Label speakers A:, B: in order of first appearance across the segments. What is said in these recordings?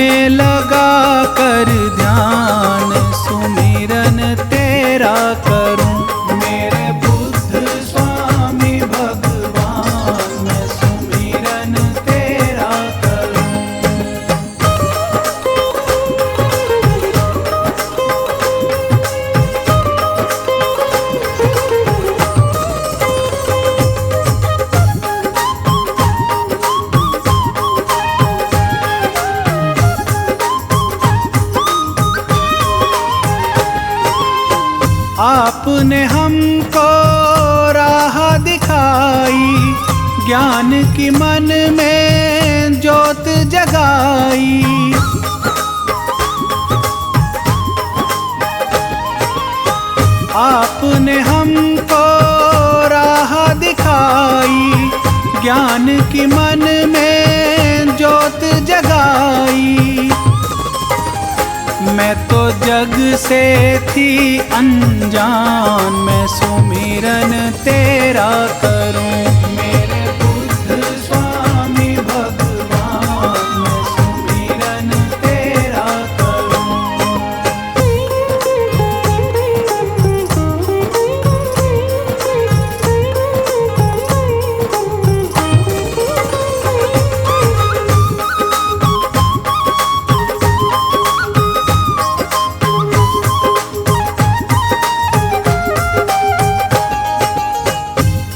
A: में लगा कर ध्यान सुमिरन तेरा करूं। मेरे बुद्ध स्वामी भगवान मैं सुमिरन तेरा करूं। आपने हमको राह दिखाई, ज्ञान की मन में ज्योत जगाई। आपने हमको राह दिखाई, ज्ञान की मन में ज्योत जगाई। मैं तो जग से थी अनजान मैं सुमिरन तेरा करूं। मेरे बुद्ध स्वामी भगवान मैं सुमिरन तेरा करूं।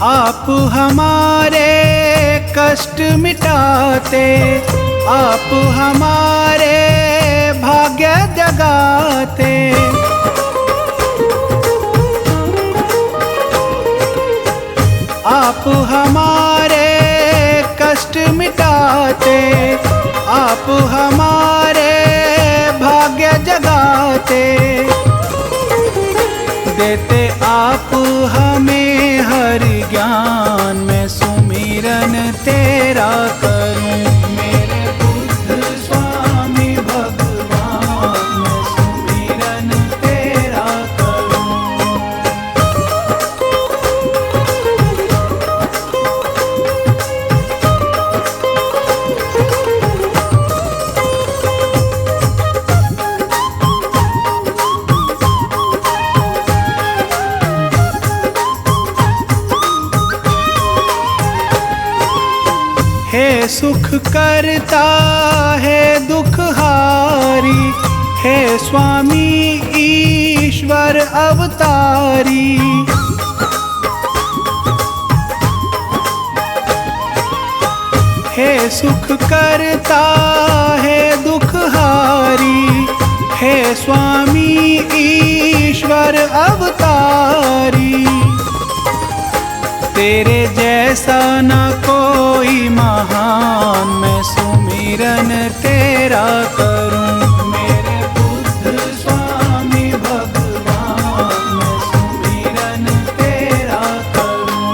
A: आप हमारे कष्ट मिटाते, आप हमारे भाग्य जगाते। आप हमारे कष्ट मिटाते, आप हमारे भाग्य जगाते। देते आप हमें हर ज्ञान मैं सुमिरन तेरा करूं। मेरे बुद्ध स्वामी भगवान मैं सुमिरन तेरा करूं। हे सुख करता है दुख हारी, हे स्वामी ईश्वर अवतारी। हे सुख करता है दुख हारी, हे स्वामी ईश्वर अवतारी। तेरे जैसा न कोई महान मैं सुमिरन तेरा करूं। मेरे बुद्ध स्वामी भगवान मैं सुमिरन तेरा करूं।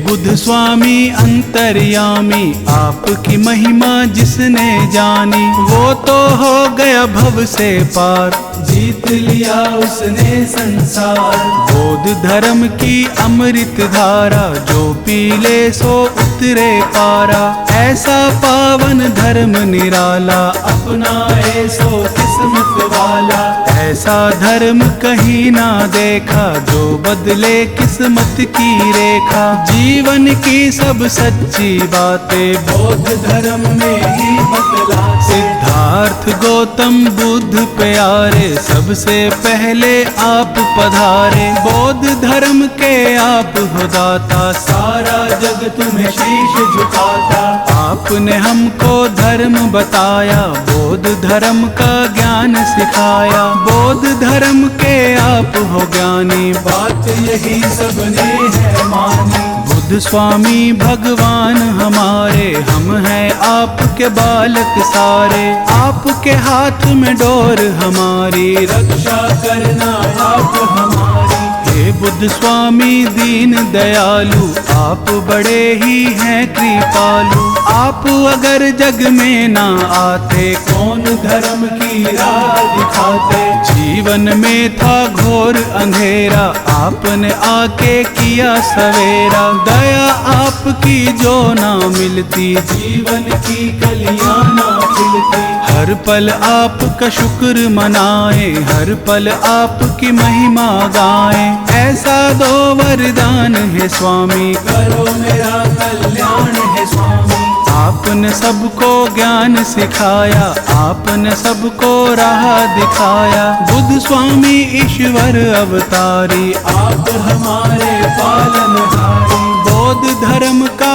A: बुद्ध स्वामी अंतर्यामी आपकी महिमा जिसने जानी, वो तो हो गया भव से पार, जीत लिया उसने संसार। बौद्ध धर्म की अमृत धारा जो पी ले सो उतरे पारा, ऐसा पावन धर्म निराला अपनाए सो किस्मत वाला। ऐसा धर्म कहीं ना देखा जो बदले किस्मत की रेखा। जीवन की सब सच्ची बातें बौद्ध धर्म में ही बतला। सिद्धार्थ गौतम बुद्ध प्यारे सबसे पहले आप पधारे। बौद्ध धर्म के आप हो दाता, सारा जग तुम्हें शीश झुकाता। आपने हमको धर्म बताया, बौद्ध धर्म का ज्ञान सिखाया। बौद्ध धर्म के आप हो ज्ञानी, बात यही सबने है मानी। बुद्ध स्वामी भगवान हमारे, हम हैं आपके बालक सारे। आपके हाथ में डोर हमारी, रक्षा करना आप हमारी। हे बुद्ध स्वामी दीन दयालु, आप बड़े ही हैं कृपालु। आप अगर जग में ना आते, कौन धर्म की राह दिखाते। जीवन में था घोर अंधेरा, आपने आके किया सवेरा। दया आपकी जो ना मिलती, जीवन की कलियां ना खिलती। हर पल आपका शुक्र मनाए, हर पल आपकी महिमा गाएं। ऐसा दो वरदान है स्वामी, करो मेरा कल्याण है स्वामी। आपने सबको ज्ञान सिखाया, आपने सबको राह दिखाया। बुद्ध स्वामी ईश्वर अवतारी, आप हमारे पालनहारी। बौद्ध धर्म का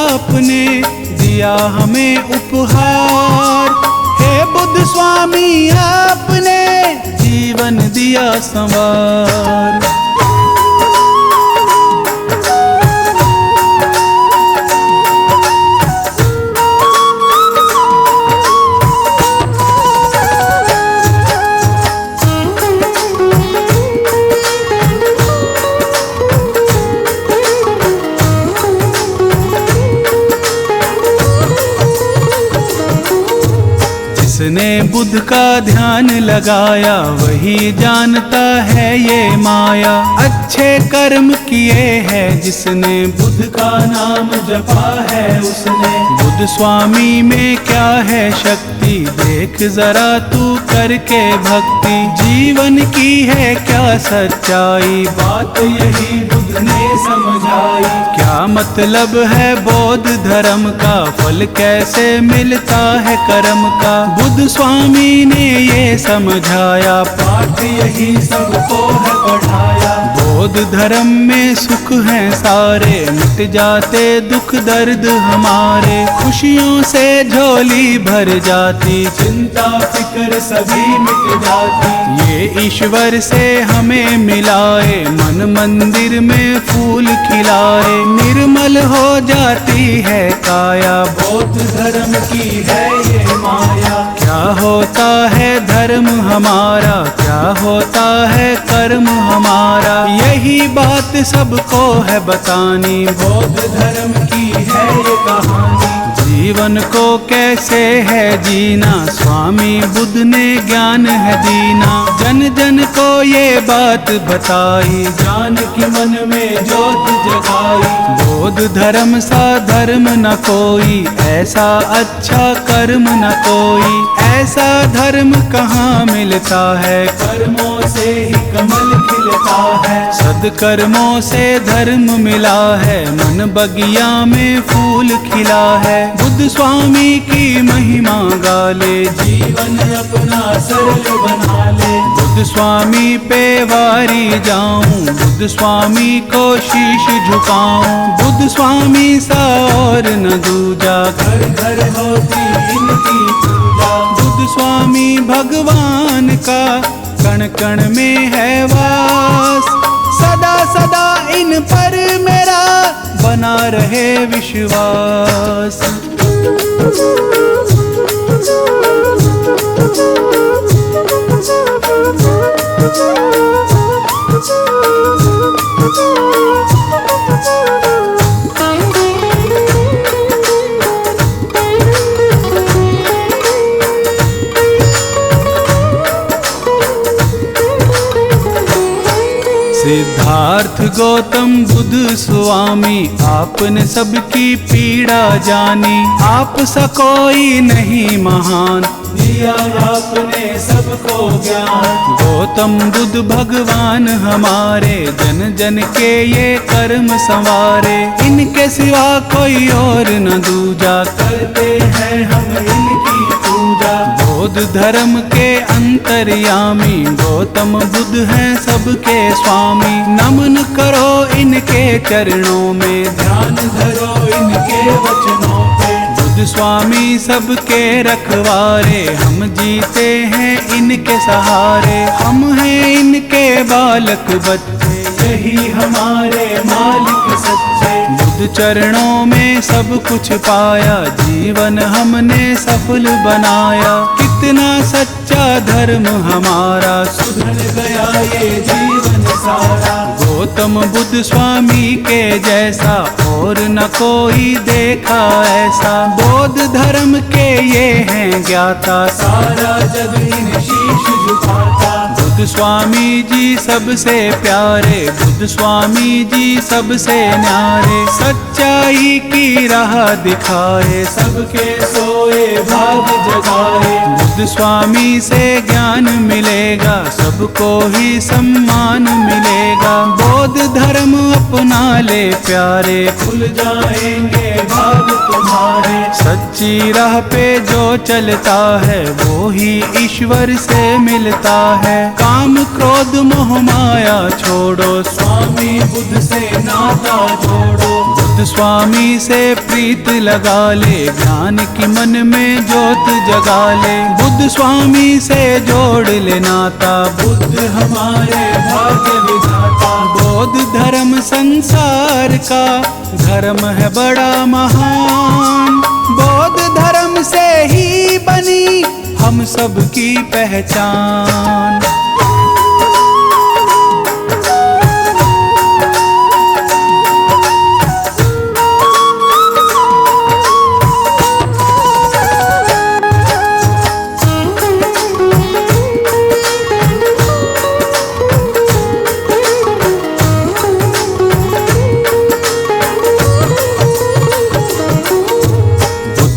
A: आपने दिया हमें उपहार। हे बुद्ध स्वामी आपने जीवन दिया संवार। जिसने बुद्ध का ध्यान लगाया, वही जानता है ये माया। अच्छे कर्म किए हैं जिसने, बुद्ध का नाम जपा है उसने। बुद्ध स्वामी में क्या है शक्ति, देख जरा तू करके भक्ति। जीवन की है क्या सच्चाई, बात यही बुद्ध ने समझाई। क्या मतलब है बौद्ध धर्म का, फल कैसे मिलता है कर्म का। बुद्ध स्वामी ने ये समझाया, पाठ यही सबको है पढ़ाया। बौद्ध धर्म में सुख है सारे, मिट जाते दुख दर्द हमारे। खुशियों से झोली भर जाती, चिंता फिक्र सभी मिट जाती। ये ईश्वर से हमें मिलाए, मन मंदिर में फूल खिलाए। निर्मल हो जाती है काया, बौद्ध धर्म की है ये माया। क्या होता है धर्म हमारा, क्या होता है कर्म हमारा। यही बात सबको है बतानी, बौद्ध धर्म की है ये कहानी। जीवन को कैसे है जीना, स्वामी बुद्ध ने ज्ञान है दीना। जन जन को ये बात बताई, जान की मन में ज्योत जगाई। बौद्ध धर्म सा धर्म न कोई, ऐसा अच्छा कर्म न कोई। ऐसा धर्म कहाँ मिलता है, कर्मों से ही कमल खिलता है। सदकर्मों से धर्म मिला है, मन बगिया में फूल खिला है। बुद्ध स्वामी की महिमा गाले, जीवन अपना सरल बना ले। बुद्ध स्वामी पे वारी जाऊं, बुद्ध स्वामी को शीश झुकाऊं। बुद्ध स्वामी सा और न दूजा, घर घर होती इनकी पूजा। बुद्ध स्वामी भगवान का कण कण में है वास। सदा सदा इन पर मेरा बना रहे विश्वास। सिद्धार्थ गौतम बुद्ध स्वामी, आपने सबकी पीड़ा जानी। आप सा कोई नहीं महान, दिया आपने सबको ज्ञान। गौतम बुद्ध भगवान हमारे, जन जन के ये कर्म संवारे। इनके सिवा कोई और न दूजा, करते हैं हम इनकी पूजा। बौद्ध धर्म के अंतर्यामी, गौतम बुद्ध हैं सबके स्वामी। नमन करो इनके चरणों में, ध्यान धरो इनके वचनों पे। बुद्ध स्वामी सबके रखवारे, हम जीते हैं इनके सहारे। हम हैं इनके बालक बच्चे, यही हमारे मालिक सच्चे। बुद्ध बुद्ध चरणों में सब कुछ पाया, जीवन हमने सफल बनाया। कितना सच्चा धर्म हमारा, सुधर गया ये जीवन सारा। गौतम बुद्ध स्वामी के जैसा और न कोई देखा ऐसा। बौद्ध धर्म के ये हैं ज्ञाता, सारा जग इन्हें शीश झुकाता। बुद्ध स्वामी जी सबसे प्यारे, बुद्ध स्वामी जी सबसे न्यारे। सच्चाई की राह दिखाए, सबके सोए भाग जगाए। बुद्ध स्वामी से ज्ञान मिलेगा, सबको ही सम्मान मिलेगा। बौद्ध धर्म अपना ले प्यारे, खुल जाएंगे भाग तुम्हारे। सच्ची राह पे जो चलता है, वो ही ईश्वर से मिलता है। काम क्रोध मोह माया छोड़ो, स्वामी बुद्ध से नाता जोड़ो। बुद्ध स्वामी से प्रीत लगा ले, ज्ञान की मन में ज्योत जगा ले। बुद्ध स्वामी से जोड़ ले नाता, बुद्ध हमारे भाग्य विधाता। बौद्ध धर्म संसार का धर्म है बड़ा महान। बौद्ध धर्म से ही बनी हम सबकी पहचान।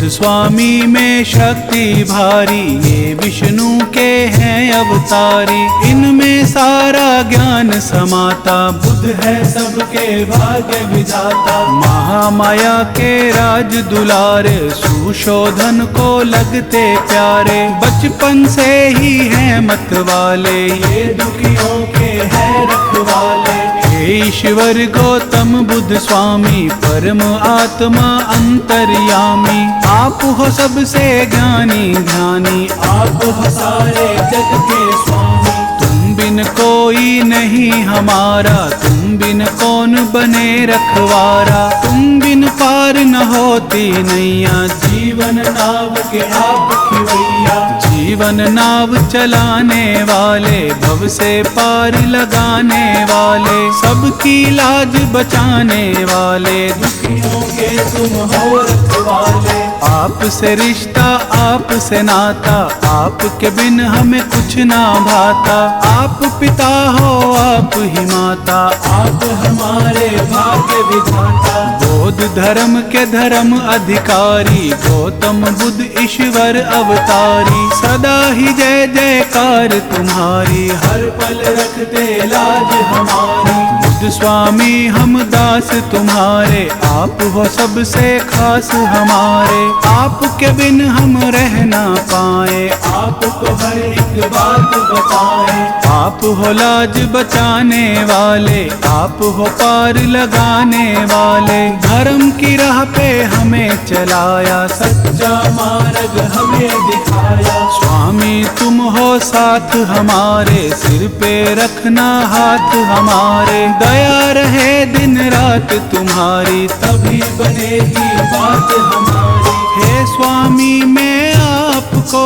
A: स्वामी में शक्ति भारी, ये विष्णु के हैं अवतारी। इनमें सारा ज्ञान समाता, बुद्ध है सबके भाग्य विधाता। महामाया के राज दुलारे, सुशोधन को लगते प्यारे। बचपन से ही हैं मत वाले, ये दुखियों के हैं रखवाले। ईश्वर गौतम बुद्ध स्वामी, परम आत्मा अंतर्यामी। आप हो सबसे ज्ञानी ध्यानी, आप हो सारे जग के स्वामी। तुम बिन कोई नहीं हमारा, तुम बिन कौन बने रखवारा। तुम बिन पार न होती नैया, जीवन नाव के आप खिवैया। जीवन नाव चलाने वाले, भव से पार लगाने वाले। सबकी लाज बचाने वाले, दुखियों के तुम हो रखवाले। आपसे रिश्ता आपसे नाता, आपके बिन हमें कुछ ना भाता। आप पिता हो आप ही माता, आप हमारे भाग्य विधाता। बौद्ध धर्म के धर्म अधिकारी, गौतम बुद्ध ईश्वर अवतारी। सदा ही जय जयकार तुम्हारी, हर पल रखते लाज हमारी। बुद्ध स्वामी हम दास तुम्हारे, आप हो सबसे खास हमारे। आपके बिन हम रह ना पाए, आपको हर एक बात बताए। आप हो लाज बचाने वाले, आप हो पार लगाने वाले। धर्म की राह पे हमें चलाया, सच्चा मार्ग हमें दिखाया। स्वामी तुम हो साथ हमारे, सिर पे रखना हाथ हमारे। दया रहे दिन रात तुम्हारी, तभी बनेगी बात हमारी। हे स्वामी मैं आपको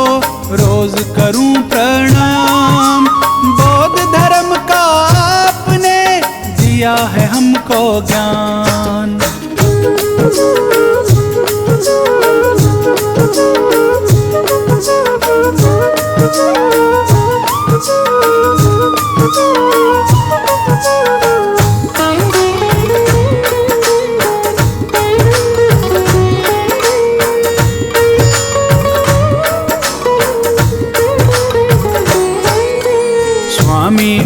A: रोज करूं प्रणाम। बौद्ध धर्म का आपने दिया है हमको ज्ञान।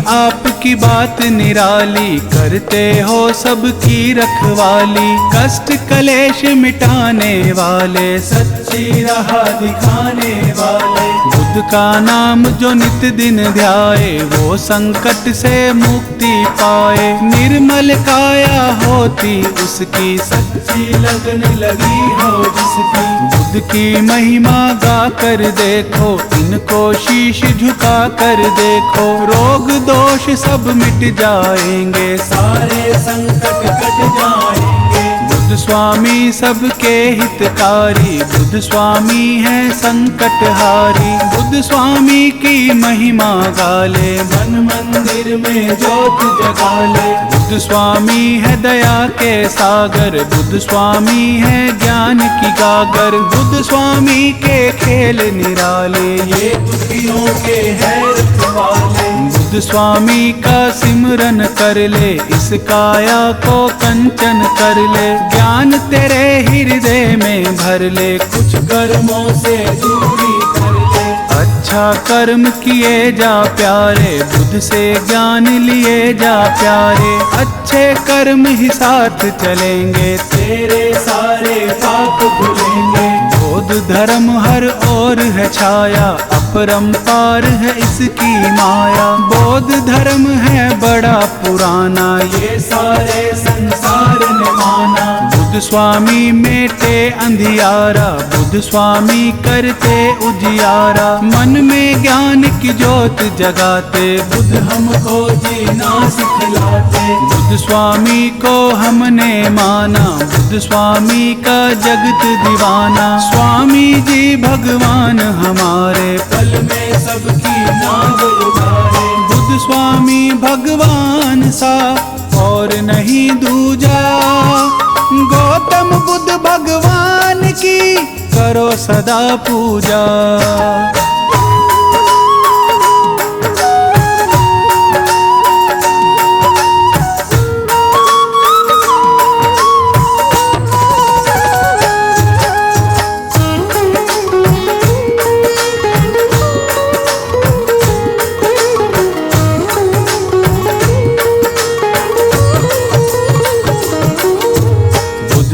A: आपकी बात निराली, करते हो सबकी रखवाली। कष्ट कलेश मिटाने वाले, सच्ची राह दिखाने वाले। बुद्ध का नाम जो नित दिन ध्याए, वो संकट से मुक्ति पाए। निर्मल काया होती उसकी, सच्ची लगन लगी हो जिसकी। बुद्ध की महिमा गा कर देखो, इनको शीश झुका कर देखो। रोग दोष सब मिट जाएंगे, सारे संकट कट जाएंगे। बुद्ध बुद्ध स्वामी सबके हितकारी, बुद्ध स्वामी है संकटहारी। बुद्ध स्वामी की महिमा गाले, मन मंदिर में ज्योत जगाले। बुद्ध स्वामी है दया के सागर, बुद्ध स्वामी है ज्ञान की गागर। बुद्ध स्वामी के खेल निराले, ये दुखियों के है रखवाले। बुद्ध स्वामी का सिमरन कर ले, इस काया को कंचन कर ले। ज्ञान तेरे हृदय में भर ले, कुछ कर्मों से दूरी कर ले। अच्छा कर्म किए जा प्यारे, बुद्ध से ज्ञान लिए जा प्यारे। अच्छे कर्म ही साथ चलेंगे, तेरे सारे पाप धुलेंगे। बौद्ध धर्म हर ओर है छाया, अपरंपार है इसकी माया। बौद्ध धर्म है बड़ा पुराना, ये सारे संसार ने माना। बुद्ध स्वामी मेटे अंधियारा, बुद्ध स्वामी करते उजियारा। मन में ज्ञान की ज्योत जगाते, बुद्ध हमको जीना सिखलाते। बुद्ध स्वामी को हमने माना, बुद्ध स्वामी का जगत दीवाना। स्वामी जी भगवान हमारे, पल में सबकी नाव उतारे। बुद्ध स्वामी भगवान सा और नहीं दूजा। गौतम बुद्ध भगवान की करो सदा पूजा।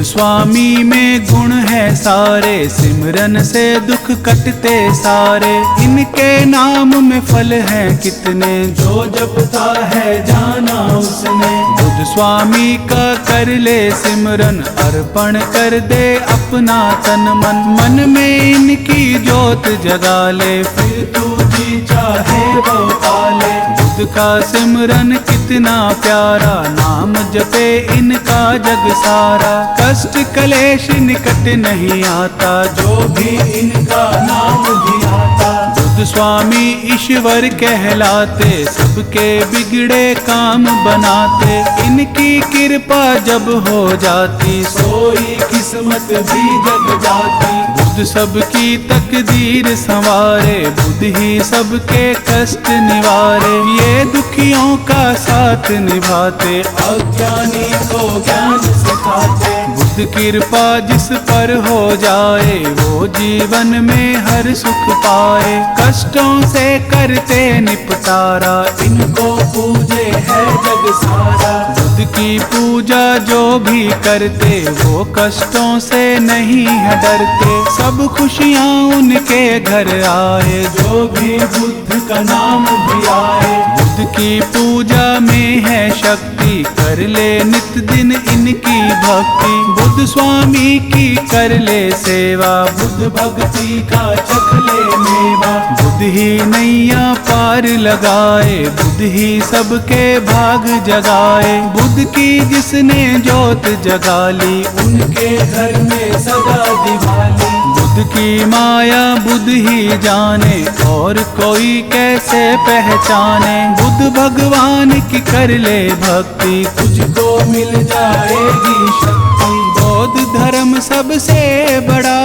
A: स्वामी में गुण है सारे, सिमरन से दुख कटते सारे। इनके नाम में फल हैं कितने, जो जपता है जाना उसने। बुद्ध स्वामी का कर ले सिमरन, अर्पण कर दे अपना तन मन। मन में इनकी ज्योत जगा ले, फिर तू जी चाहे वो पाले। बुद्ध का सिमरन कितना प्यारा, नाम जपे इनका जग सारा। कष्ट कलेश निकट नहीं आता, जो भी इनका नाम भी आता। बुद्ध स्वामी ईश्वर कहलाते, सबके बिगड़े काम बनाते। इनकी कृपा जब हो जाती, सोई किस्मत भी जग जाती। बुद्ध सबकी तकदीर संवारे, बुद्ध ही सबके कष्ट निवारे। ये दुखियों का साथ निभाते, अज्ञानी को ज्ञान सिखाते। बुद्ध कृपा जिस पर हो जाए, वो जीवन में हर सुख पाए। कष्टों से करते निपटारा, इनको पूजे है जग सारा। बुद्ध की पूजा जो भी करते, वो कष्टों से नहीं है डरते। सब खुशियाँ उनके घर आए, जो भी बुद्ध का नाम भी आए। बुद्ध की पूजा में है शक्ति, कर ले नित दिन इनकी भक्ति। बुद्ध स्वामी की कर ले सेवा, बुद्ध भक्ति का चख ले मेवा। बुद्ध ही नैया पार लगाए, बुद्ध ही सबके भाग जगाए। बुद्ध की जिसने ज्योत जगा ली, उनके घर में सदा दिवाली। बुद्ध की माया बुद्ध ही जाने, और कोई कैसे पहचाने। बुद्ध भगवान की कर ले भक्ति, तुझको मिल जाएगी शक्ति। बौद्ध धर्म सबसे बड़ा,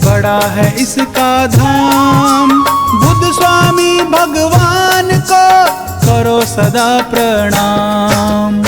A: बड़ा है इसका धाम। बुद्ध स्वामी भगवान को करो सदा प्रणाम।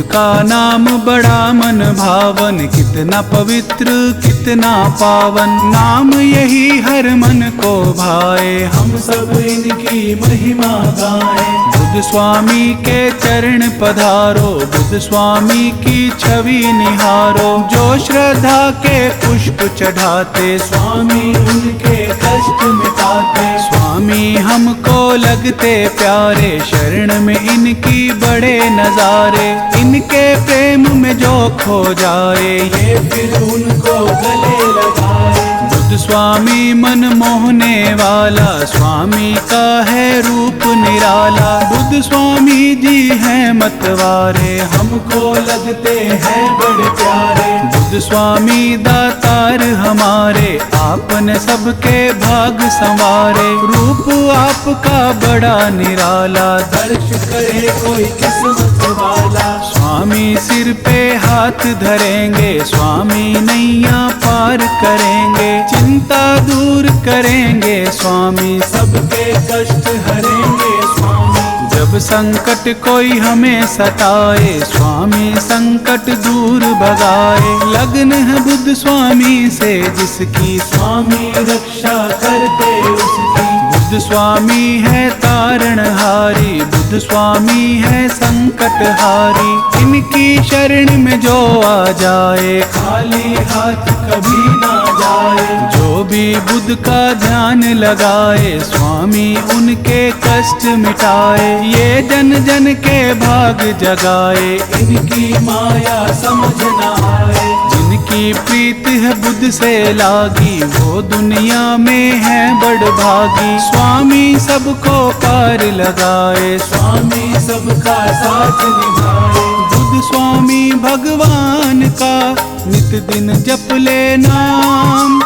A: का नाम बड़ा मन भावन, कितना पवित्र कितना पावन। नाम यही हर मन को भाए, हम सब इनकी महिमा गाएं। बुद्ध स्वामी के चरण पधारो, बुद्ध स्वामी की छवि निहारो। जो श्रद्धा के पुष्प चढ़ाते, स्वामी उनके कष्ट मिटाते। स्वामी हमको लगते प्यारे, शरण में इनकी बड़े नजारे। इनके प्रेम में जो खो जाए, ये फिर उनको गले लगाए। बुद्ध स्वामी मन मोहने वाला, स्वामी का है रूप निराला। बुद्ध स्वामी जी हैं मतवारे, हमको लगते हैं बड़े प्यारे। बुद्ध स्वामी दातार हमारे, आपने सबके भाग संवारे। रूप आपका बड़ा निराला, दर्श करे कोई किस्मत वाला। स्वामी सिर पे हाथ धरेंगे, स्वामी नैया पार करेंगे। चिंता दूर करेंगे स्वामी, सबके कष्ट हरेंगे स्वामी। जब संकट कोई हमें सताए, स्वामी संकट दूर भगाए। लगन है बुद्ध स्वामी से जिसकी, स्वामी रक्षा करते उसकी। बुद्ध स्वामी है तारणहारी, बुद्ध स्वामी है संकटहारी। इनकी शरण में जो आ जाए, खाली हाथ कभी ना जाए। जो भी बुद्ध का ध्यान लगाए, स्वामी उनके कष्ट मिटाए। ये जन जन के भाग जगाए, इनकी माया समझ न आए। जिनकी प्रीत है बुद्ध से लागी, वो दुनिया में है बड़ भागी। स्वामी सबको पार लगाए, स्वामी सबका साथ निभाए। बुद्ध स्वामी भगवान का नित दिन जप ले नाम।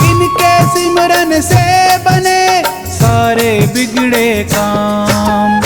A: इनके सिमरन से बने सारे बिगड़े काम।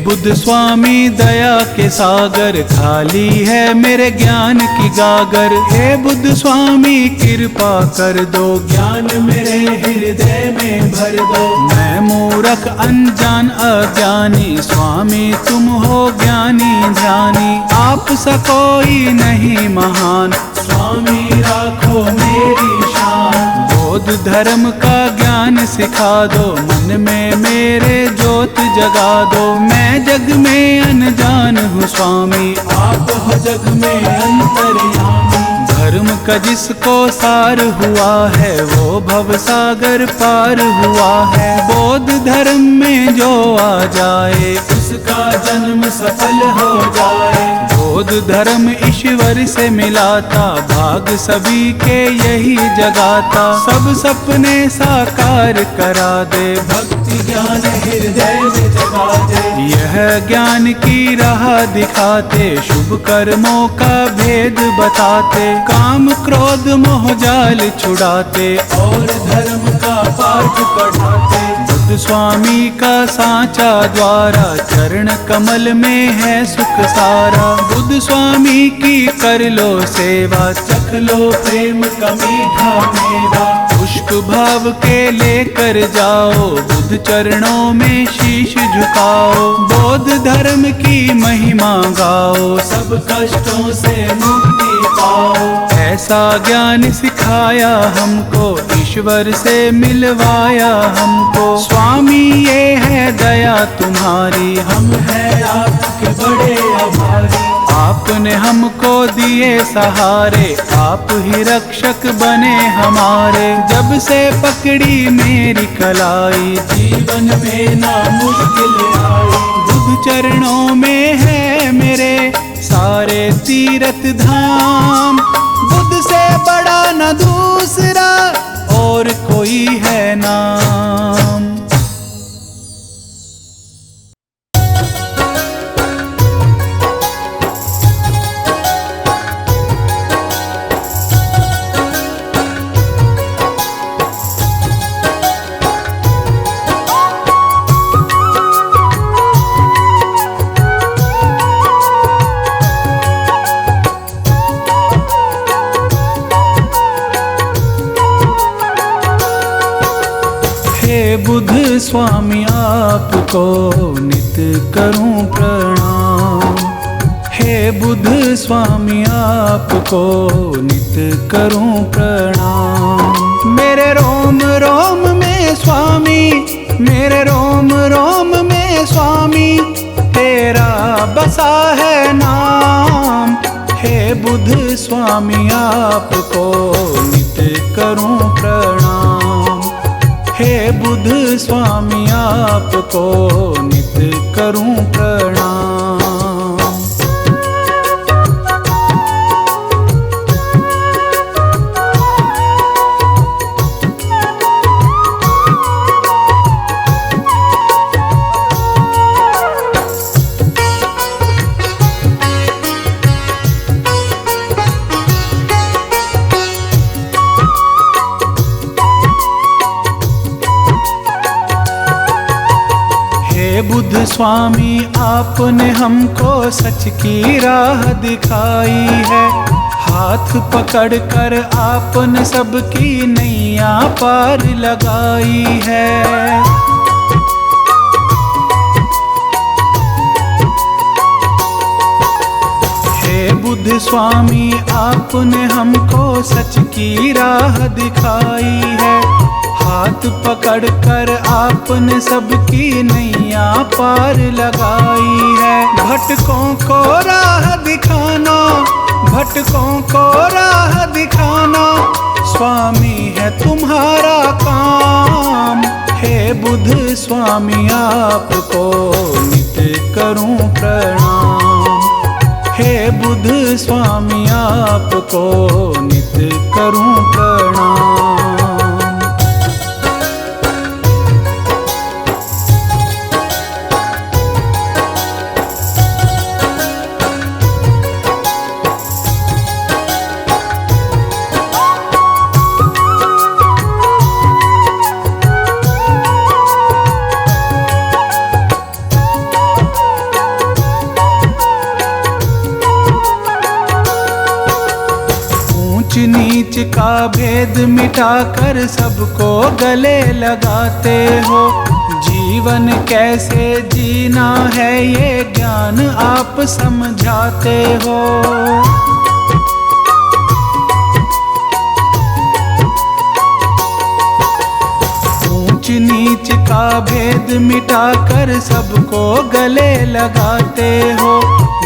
A: बुद्ध स्वामी दया के सागर, खाली है मेरे ज्ञान की गागर। हे बुद्ध स्वामी कृपा कर दो, ज्ञान मेरे हृदय में भर दो। मैं मूर्ख अनजान अज्ञानी, स्वामी तुम हो ज्ञानी ध्यानी। आप सा कोई नहीं महान, स्वामी राखो मेरी शान। बौद्ध धर्म का ज्ञान सिखा दो, मन में मेरे ज्योत जगा दो। मैं जग में अनजान हूँ स्वामी, आप हो जग में अंतर्यामी। धर्म का जिसको सार हुआ है, वो भव सागर पार हुआ है। बौद्ध धर्म में जो आ जाए, उसका जन्म सफल हो जाए। बौद्ध धर्म ईश्वर से मिलाता, भाग सभी के यही जगाता। सब सपने साकार करा दे, भक्ति ज्ञान हृदय में जगा दे। यह ज्ञान की राह दिखाते, शुभ कर्मों का भेद बताते। काम क्रोध मोह जाल छुड़ाते, और धर्म का पाठ पढ़ाते। बुद्ध स्वामी का सांचा द्वारा, चरण कमल में है सुख सारा। बुद्ध स्वामी की कर लो सेवा, चख लो प्रेम का मीठा मेवा। पुष्प भाव के लेकर जाओ, बुद्ध चरणों में शीश झुकाओ। बौद्ध धर्म की महिमा गाओ, सब कष्टों से मुक्ति पाओ। ऐसा ज्ञान सिखाया हमको, ईश्वर से मिलवाया हमको। स्वामी ये है दया तुम्हारी, हम हैं आपके बड़े आभारी। आपने हमको दिए सहारे, आप ही रक्षक बने हमारे। जब से पकड़ी मेरी कलाई, जीवन में ना मुश्किल आई। बुद्ध चरणों में है मेरे सारे तीर्थ धाम। बुद्ध से बड़ा न दूसरा और कोई है नाम। बुद्ध स्वामी आपको नित करूं प्रणाम। हे बुद्ध स्वामी आपको नित करूं प्रणाम। मेरे रोम रोम में स्वामी, मेरे रोम रोम में स्वामी, तेरा बसा है नाम। हे बुद्ध स्वामी आपको नित करूं प्रणाम। हे बुद्ध स्वामी आपको नित करूं प्रणाम। बुद्ध स्वामी आपने हमको सच की राह दिखाई है। हाथ पकड़कर आपने सबकी नैया पार लगाई है। हे बुद्ध स्वामी आपने हमको सच की राह दिखाई है। हाथ पकड़कर आपने सबकी नैया पार लगाई है। भटकों को राह दिखाना, भटकों को राह दिखाना, स्वामी है तुम्हारा काम। हे बुद्ध स्वामी आपको नित करूं प्रणाम। हे बुद्ध स्वामी आपको नित करूं प्रणाम। ऊंच नीच का भेद मिटाकर सबको गले लगाते हो। जीवन कैसे जीना है ये ज्ञान आप समझाते हो। ऊंच नीच का भेद मिटाकर सबको गले लगाते हो।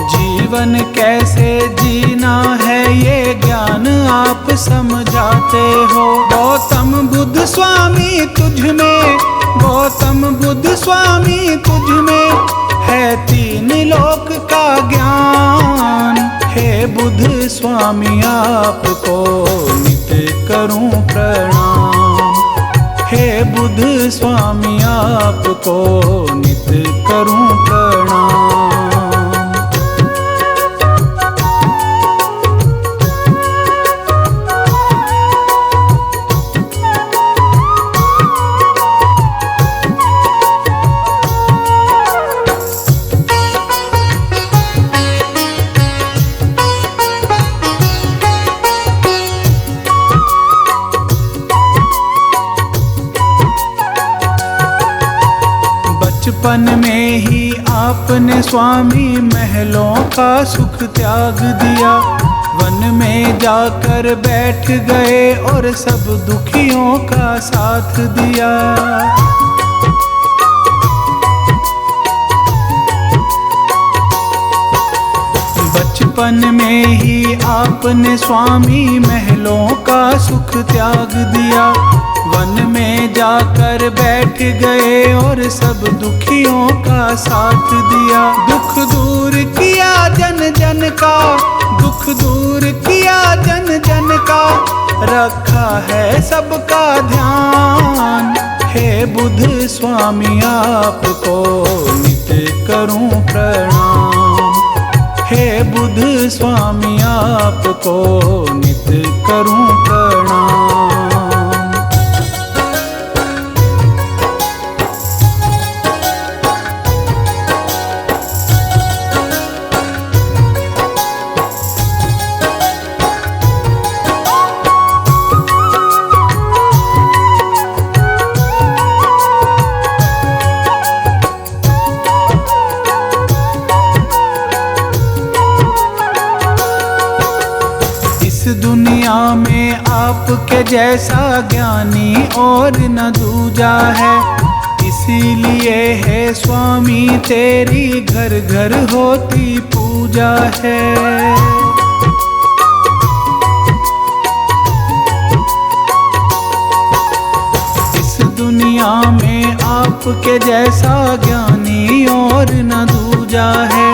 A: जीवन कैसे जीना है ये ज्ञान आप समझाते हो। गौतम बुद्ध स्वामी तुझ में, गौतम बुद्ध स्वामी तुझ में है तीन लोक का ज्ञान। हे बुद्ध स्वामी आपको नित करूं प्रणाम। हे बुद्ध स्वामी आपको नित करूं प्रणाम। बचपन में ही आपने स्वामी महलों का सुख त्याग दिया। वन में जाकर बैठ गए और सब दुखियों का साथ दिया। बचपन में ही आपने स्वामी महलों का सुख त्याग दिया। वन में जाकर बैठ गए और सब दुखियों का साथ दिया। दुख दूर किया जन जन का, दुख दूर किया जन जन का, रखा है सबका ध्यान। हे बुद्ध स्वामी आपको नित करूं प्रणाम। हे बुद्ध स्वामी आपको नित करूं प्रणाम। दुनिया में आपके जैसा ज्ञानी और न दूजा है। इसीलिए है स्वामी तेरी घर घर होती पूजा है। इस दुनिया में आपके जैसा ज्ञानी और न दूजा है।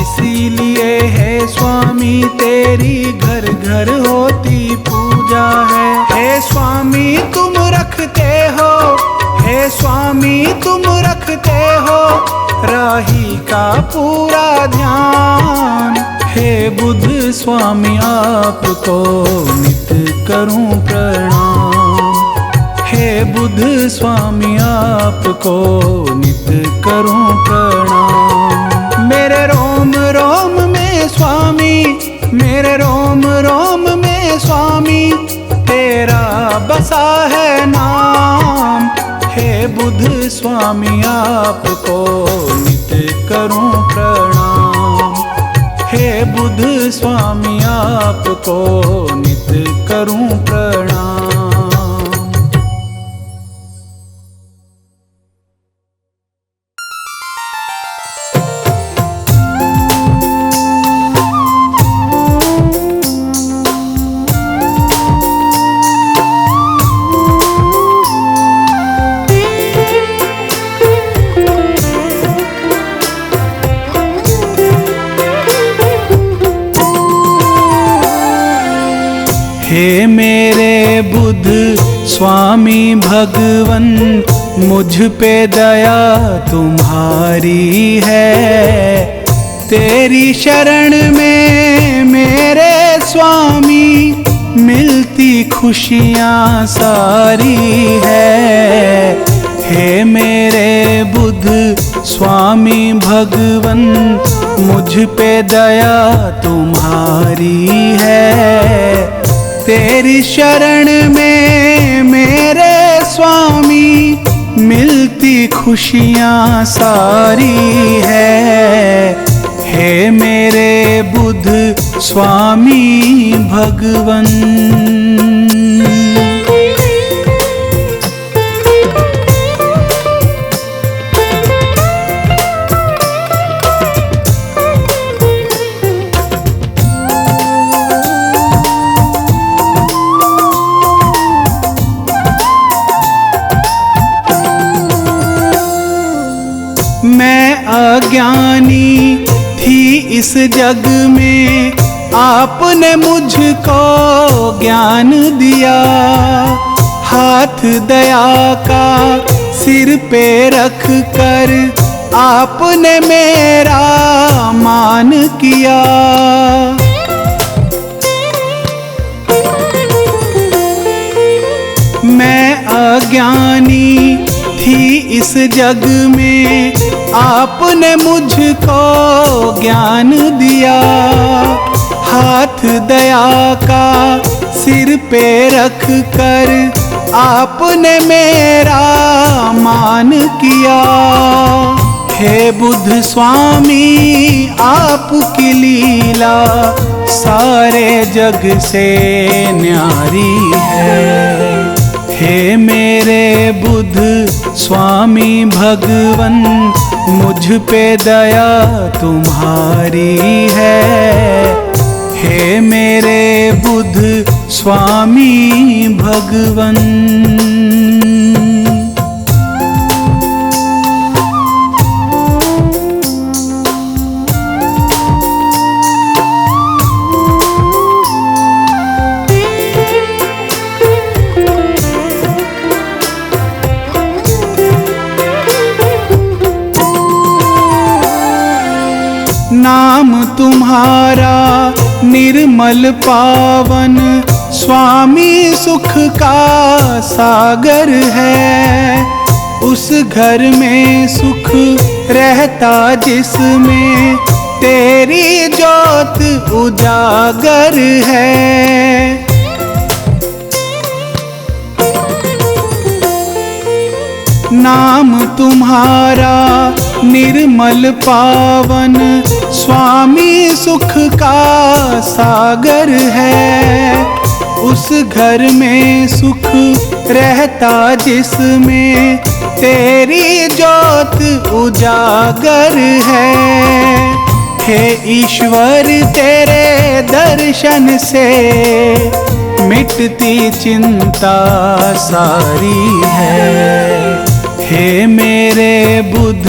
A: इसीलिए है स्वामी तेरी घर घर होती पूजा है। हे स्वामी तुम रखते हो, हे स्वामी तुम रखते हो राही का पूरा ध्यान। हे बुद्ध स्वामी आपको नित करूं प्रणाम। हे बुद्ध स्वामी आपको नित करूं प्रणाम। मेरे रोम रोम में स्वामी, मेरे रोम रोम में स्वामी तेरा बसा है नाम। हे बुद्ध स्वामी आपको नित करूं प्रणाम। हे बुद्ध स्वामी आपको नित करूं प्रणाम। हे मेरे बुद्ध स्वामी भगवन, मुझ पे दया तुम्हारी है। तेरी शरण में मेरे स्वामी मिलती खुशियाँ सारी है। हे मेरे बुद्ध स्वामी भगवन, मुझ पे दया तुम्हारी है। तेरी शरण में मेरे स्वामी मिलती खुशियाँ सारी है। हे मेरे बुद्ध स्वामी भगवन। मैं अज्ञानी थी इस जग में, आपने मुझको ज्ञान दिया। हाथ दया का सिर पे रख कर आपने मेरा मान किया। मैं अज्ञानी थी इस जग में, आपने मुझको ज्ञान दिया। हाथ दया का सिर पे रख कर आपने मेरा मान किया। हे बुद्ध स्वामी आपकी लीला सारे जग से न्यारी है। हे मेरे बुद्ध स्वामी भगवन, मुझ पे दया तुम्हारी है। हे मेरे बुद्ध स्वामी भगवन। नाम तुम्हारा निर्मल पावन, स्वामी सुख का सागर है। उस घर में सुख रहता जिसमें तेरी ज्योत उजागर है। नाम तुम्हारा निर्मल पावन, स्वामी सुख का सागर है। उस घर में सुख रहता जिसमें तेरी ज्योत उजागर है। हे ईश्वर तेरे दर्शन से मिटती चिंता सारी है। हे मेरे बुद्ध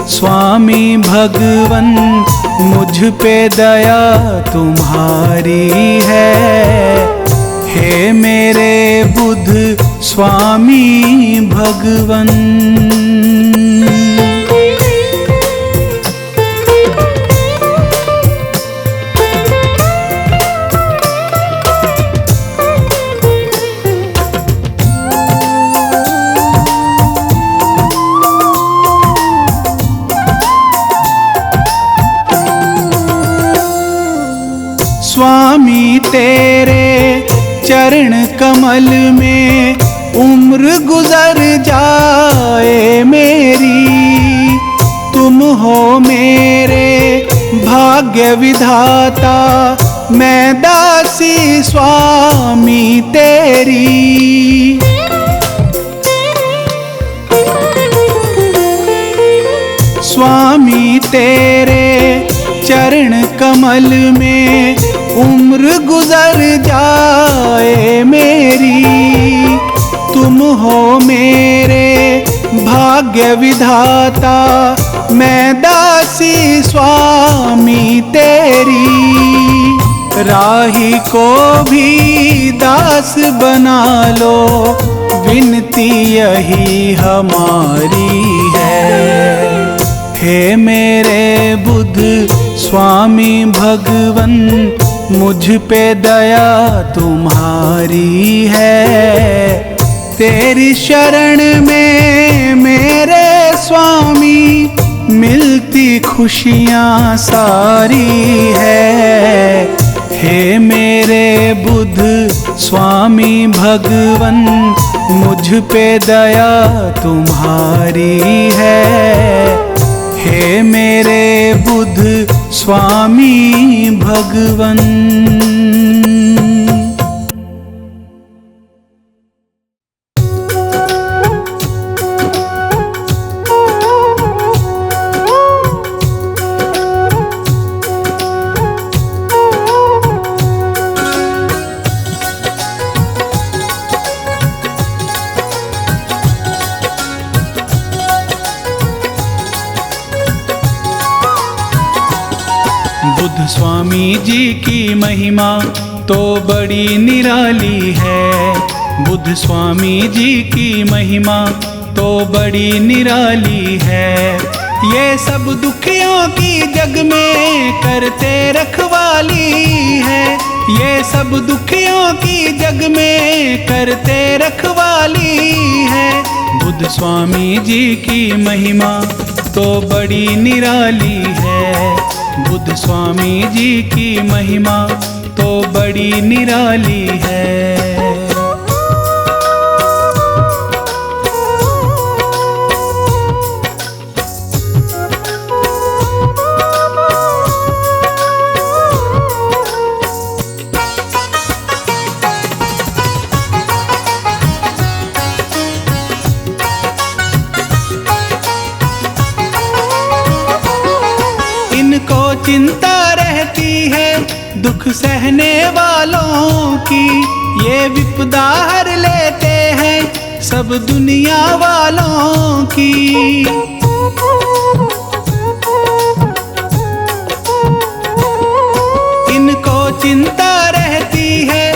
A: स्वामी भगवन मुझ पे दया तुम्हारी है। हे मेरे बुद्ध स्वामी भगवन। स्वामी तेरे चरण कमल में उम्र गुजर जाए मेरी। तुम हो मेरे भाग्य विधाता, मैं दासी स्वामी तेरी। स्वामी तेरे चरण कमल में उम्र गुजर जाए मेरी। तुम हो मेरे भाग्य विधाता, मैं दासी स्वामी तेरी। राही को भी दास बना लो, विनती यही हमारी है। हे मेरे बुद्ध स्वामी भगवन मुझ पे दया तुम्हारी है। तेरी शरण में मेरे स्वामी मिलती खुशियाँ सारी है। हे मेरे बुद्ध स्वामी भगवन मुझ पे दया तुम्हारी है। हे मेरे बुद्ध स्वामी भगवन। बुद्ध स्वामी जी की महिमा तो बड़ी निराली है। बुद्ध स्वामी जी की महिमा तो बड़ी निराली है। ये सब दुखियों की जग में करते रखवाली है। ये सब दुखियों की जग में करते रखवाली है। बुद्ध स्वामी जी की महिमा तो बड़ी निराली है। बुद्ध स्वामी जी की महिमा तो बड़ी निराली है। इनको चिंता रहती है दुख सहने वालों की। ये विपदा हर लेते हैं सब दुनिया वालों की। इनको चिंता रहती है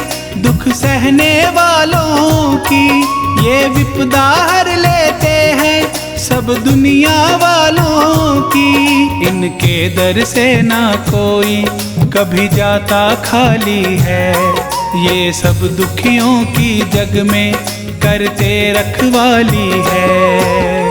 A: दुख सहने वालों की। ये विपदा हर लेते हैं सब दुनिया वालों की। इनके दर से ना कोई कभी जाता खाली है। ये सब दुखियों की जग में करते रखवाली है।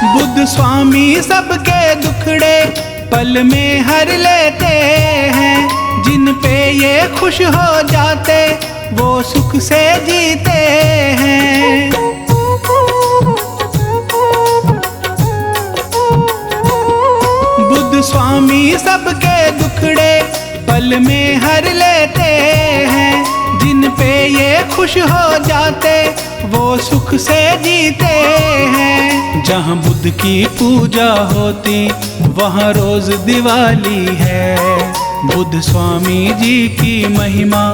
A: बुद्ध स्वामी सबके दुखड़े पल में हर लेते हैं। जिन पे ये खुश हो जाते वो सुख से जीते हैं। बुद्ध स्वामी सबके दुखड़े पल में हर लेते हैं। जिन पे ये खुश हो जाते वो सुख से जीते हैं। जहाँ बुद्ध की पूजा होती वहाँ रोज दिवाली है। बुद्ध स्वामी जी की महिमा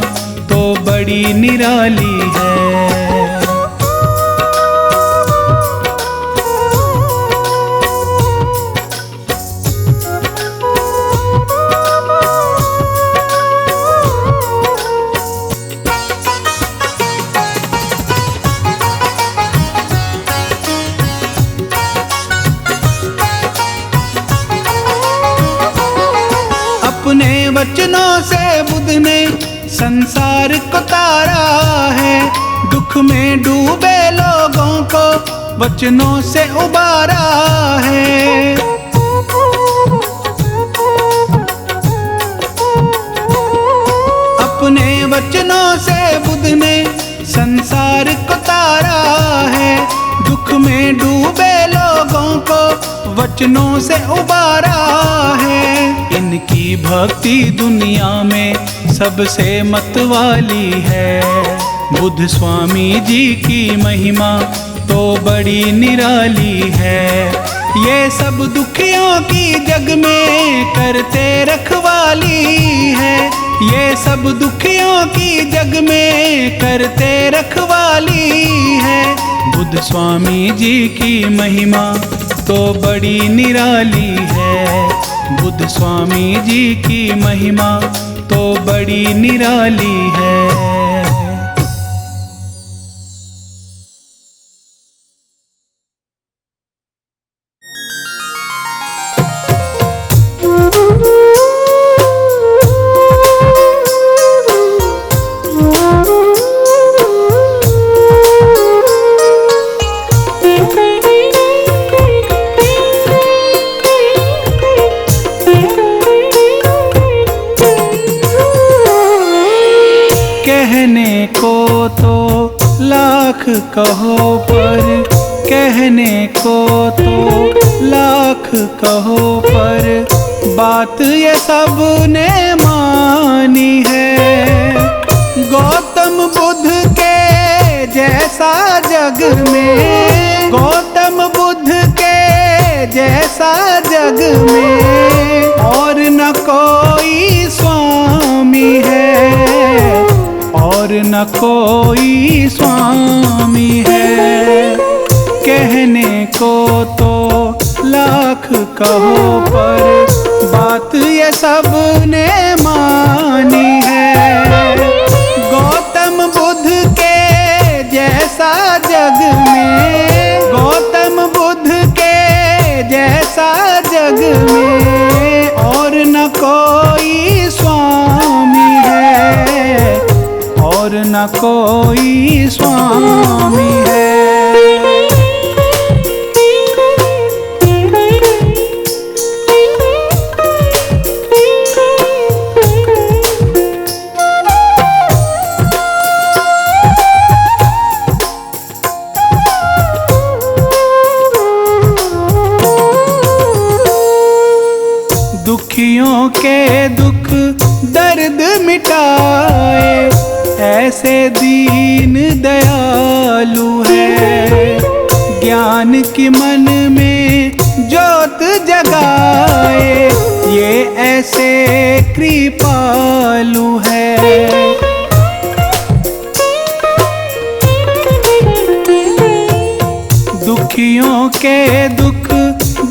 A: तो बड़ी निराली है। अपने वचनों से बुद्ध ने संसार को तारा है। दुख में डूबे लोगों को वचनों से उबारा है। अपने वचनों से बुद्ध ने संसार को तारा है। दुख में डूबे लोगों को वचनों से उबारा है। इनकी भक्ति दुनिया में सबसे मतवाली है। बुद्ध स्वामी जी की महिमा तो बड़ी निराली है। ये सब दुखियों की जग में करते रखवाली है। ये सब दुखियों की जग में करते रखवाली है। बुद्ध स्वामी जी की महिमा तो बड़ी निराली है। बुद्ध स्वामी जी की महिमा तो बड़ी निराली है। कहने को तो लाख कहो पर, कहने को तो लाख कहो पर, बात ये सब ने मानी है। गौतम बुद्ध के जैसा जग में, गौतम बुद्ध के जैसा जग में और न कोई स्वामी है, और न कोई स्वामी है। कहने को तो लाख कहो पर, बात ये सब ने मानी है। गौतम बुद्ध के जैसा जग में, गौतम बुद्ध के जैसा जग में और न कोई स्वामी है, और न कोई स्वामी है। दुखियों के दुख दर्द मिटाए ऐसे दीन दयालु है। ज्ञान की मन में ज्योत जगाए ये ऐसे कृपालु है। दुखियों के दुख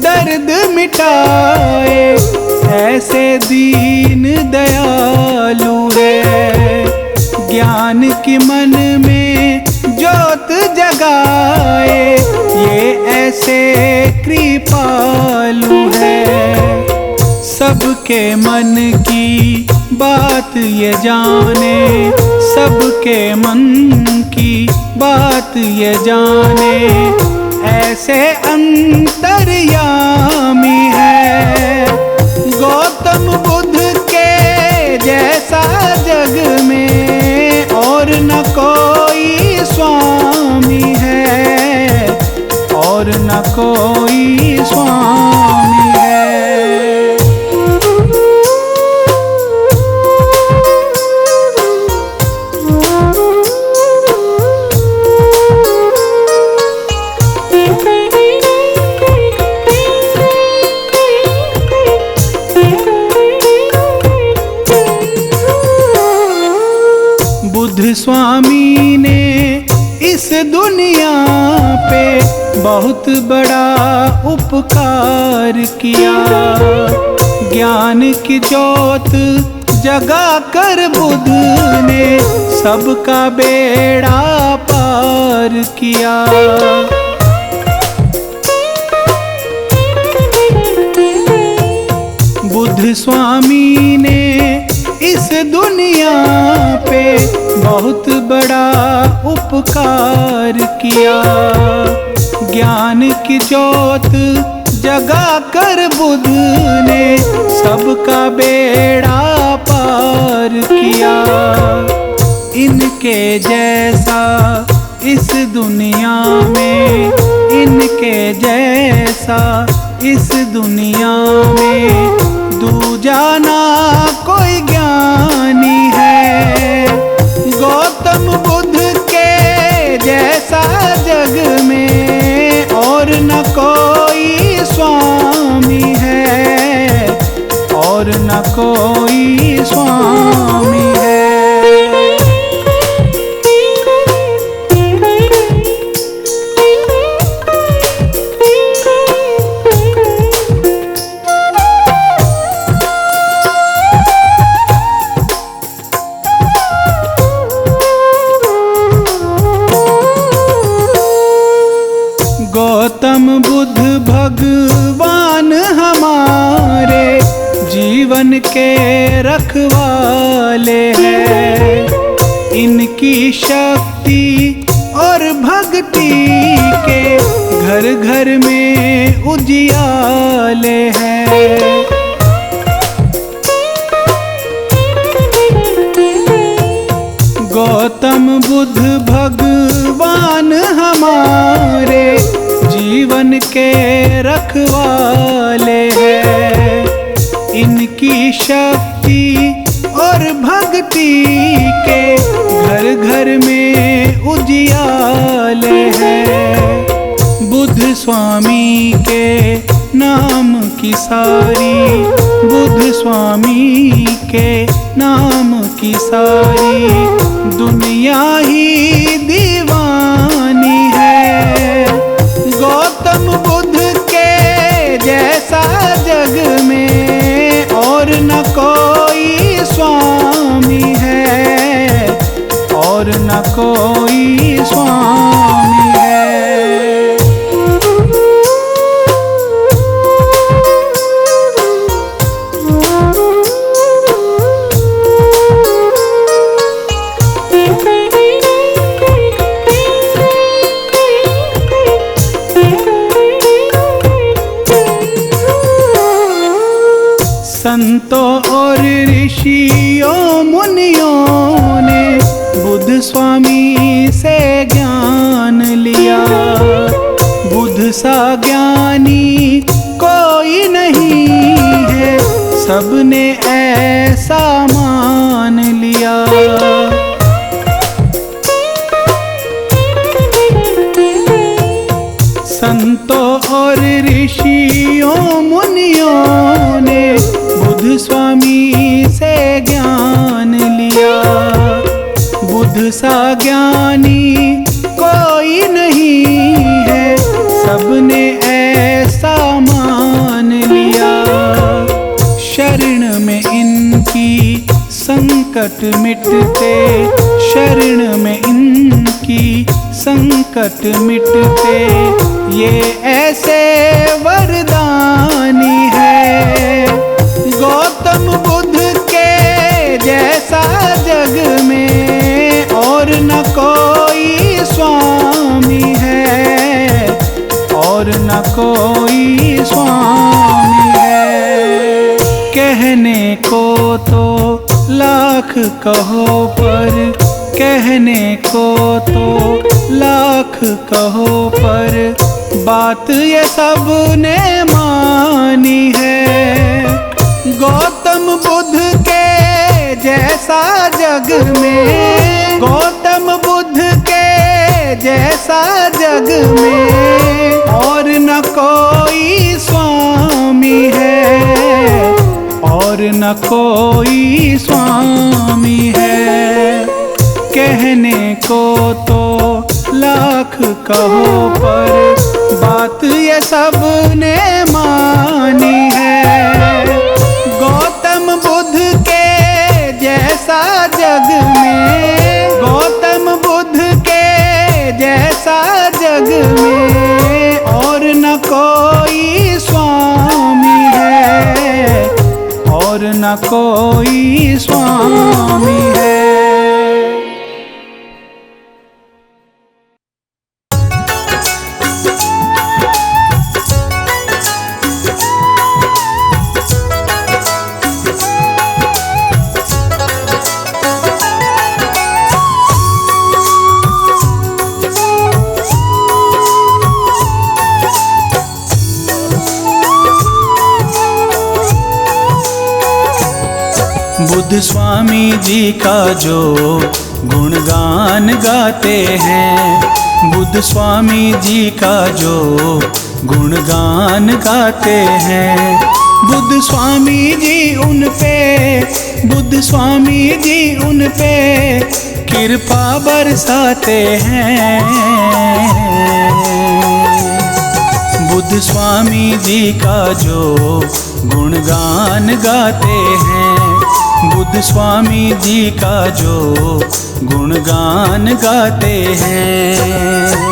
A: दर्द मिटाए ऐसे दीन दयालु है। ज्ञान की मन में ज्योत जगाए ये ऐसे कृपालु है। सबके मन की बात ये जाने, सबके मन की बात ये जाने, ऐसे अंतर्यामी है। गौतम बुद्ध के जैसा जग में और न कोई स्वामी है, और न कोई स्वामी है। बुद्ध स्वामी ने इस दुनिया पे बहुत बड़ा उपकार किया। ज्ञान की ज्योत जगा कर बुद्ध ने सबका बेड़ा पार किया। बुद्ध स्वामी ने इस दुनिया पे बहुत बड़ा उपकार किया। ज्ञान की ज्योत जगा कर बुद्ध ने सबका बेड़ा पार किया। इनके जैसा इस दुनिया में, इनके जैसा इस दुनिया में दूजा ना कोई ज्ञानी है। गौतम बुद्ध के जैसा जग में और न कोई स्वामी है, और न कोई स्वामी है। गौतम बुद्ध भगवान हमारे जीवन के रखवाले हैं। इनकी शक्ति और भक्ति के घर घर में उजियाले हैं। गौतम बुद्ध भगवान हमारे जीवन के रखवाले हैं। इनकी शक्ति और भक्ति के घर घर में उजियाले हैं। बुद्ध स्वामी के नाम की सारी, बुद्ध स्वामी के नाम की सारी दुनिया ही दीवानी है। गौतम बुद्ध के जैसा जग में और न कोई स्वामी है, और न कोई स्वामी है। संतों और ऋषियों मुनियों ने बुद्ध स्वामी से ज्ञान लिया। बुद्ध सा ज्ञानी कोई नहीं है, सबने ऐसा मान लिया। संतों और ऋषियों मुनियों ने बुद्ध स्वामी से ज्ञान लिया। बुद्ध सा ज्ञानी कोई नहीं है, सबने ऐसा मान लिया। शरण में इनकी संकट मिटते, शरण में इनकी संकट मिटते, ये ऐसे वरदानी है। गौतम बुद्ध के जैसा जग में और न कोई स्वामी है, कोई स्वामी है। कहने को तो लाख कहो पर, कहने को तो लाख कहो पर, बात ये सब ने मानी है। गौतम बुद्ध के जैसा जग में, गौतम बुद्ध के जैसा जग में और न कोई स्वामी है, और न कोई स्वामी है। कहने को तो लाख कहो पर, बात ये सब ने मानी है। गौतम बुद्ध के जैसा जग में, गौतम बुद्ध के जैसा जग में और न कोई स्वामी है, और न कोई स्वामी है। बुद्ध स्वामी जी का जो गुणगान गाते हैं, बुद्ध स्वामी जी का जो गुणगान गाते हैं, बुद्ध स्वामी जी उन पे, बुद्ध स्वामी जी उन पे कृपा बरसाते हैं। बुद्ध स्वामी जी का जो गुणगान गाते हैं, बुद्ध स्वामी जी का जो गुणगान गाते हैं।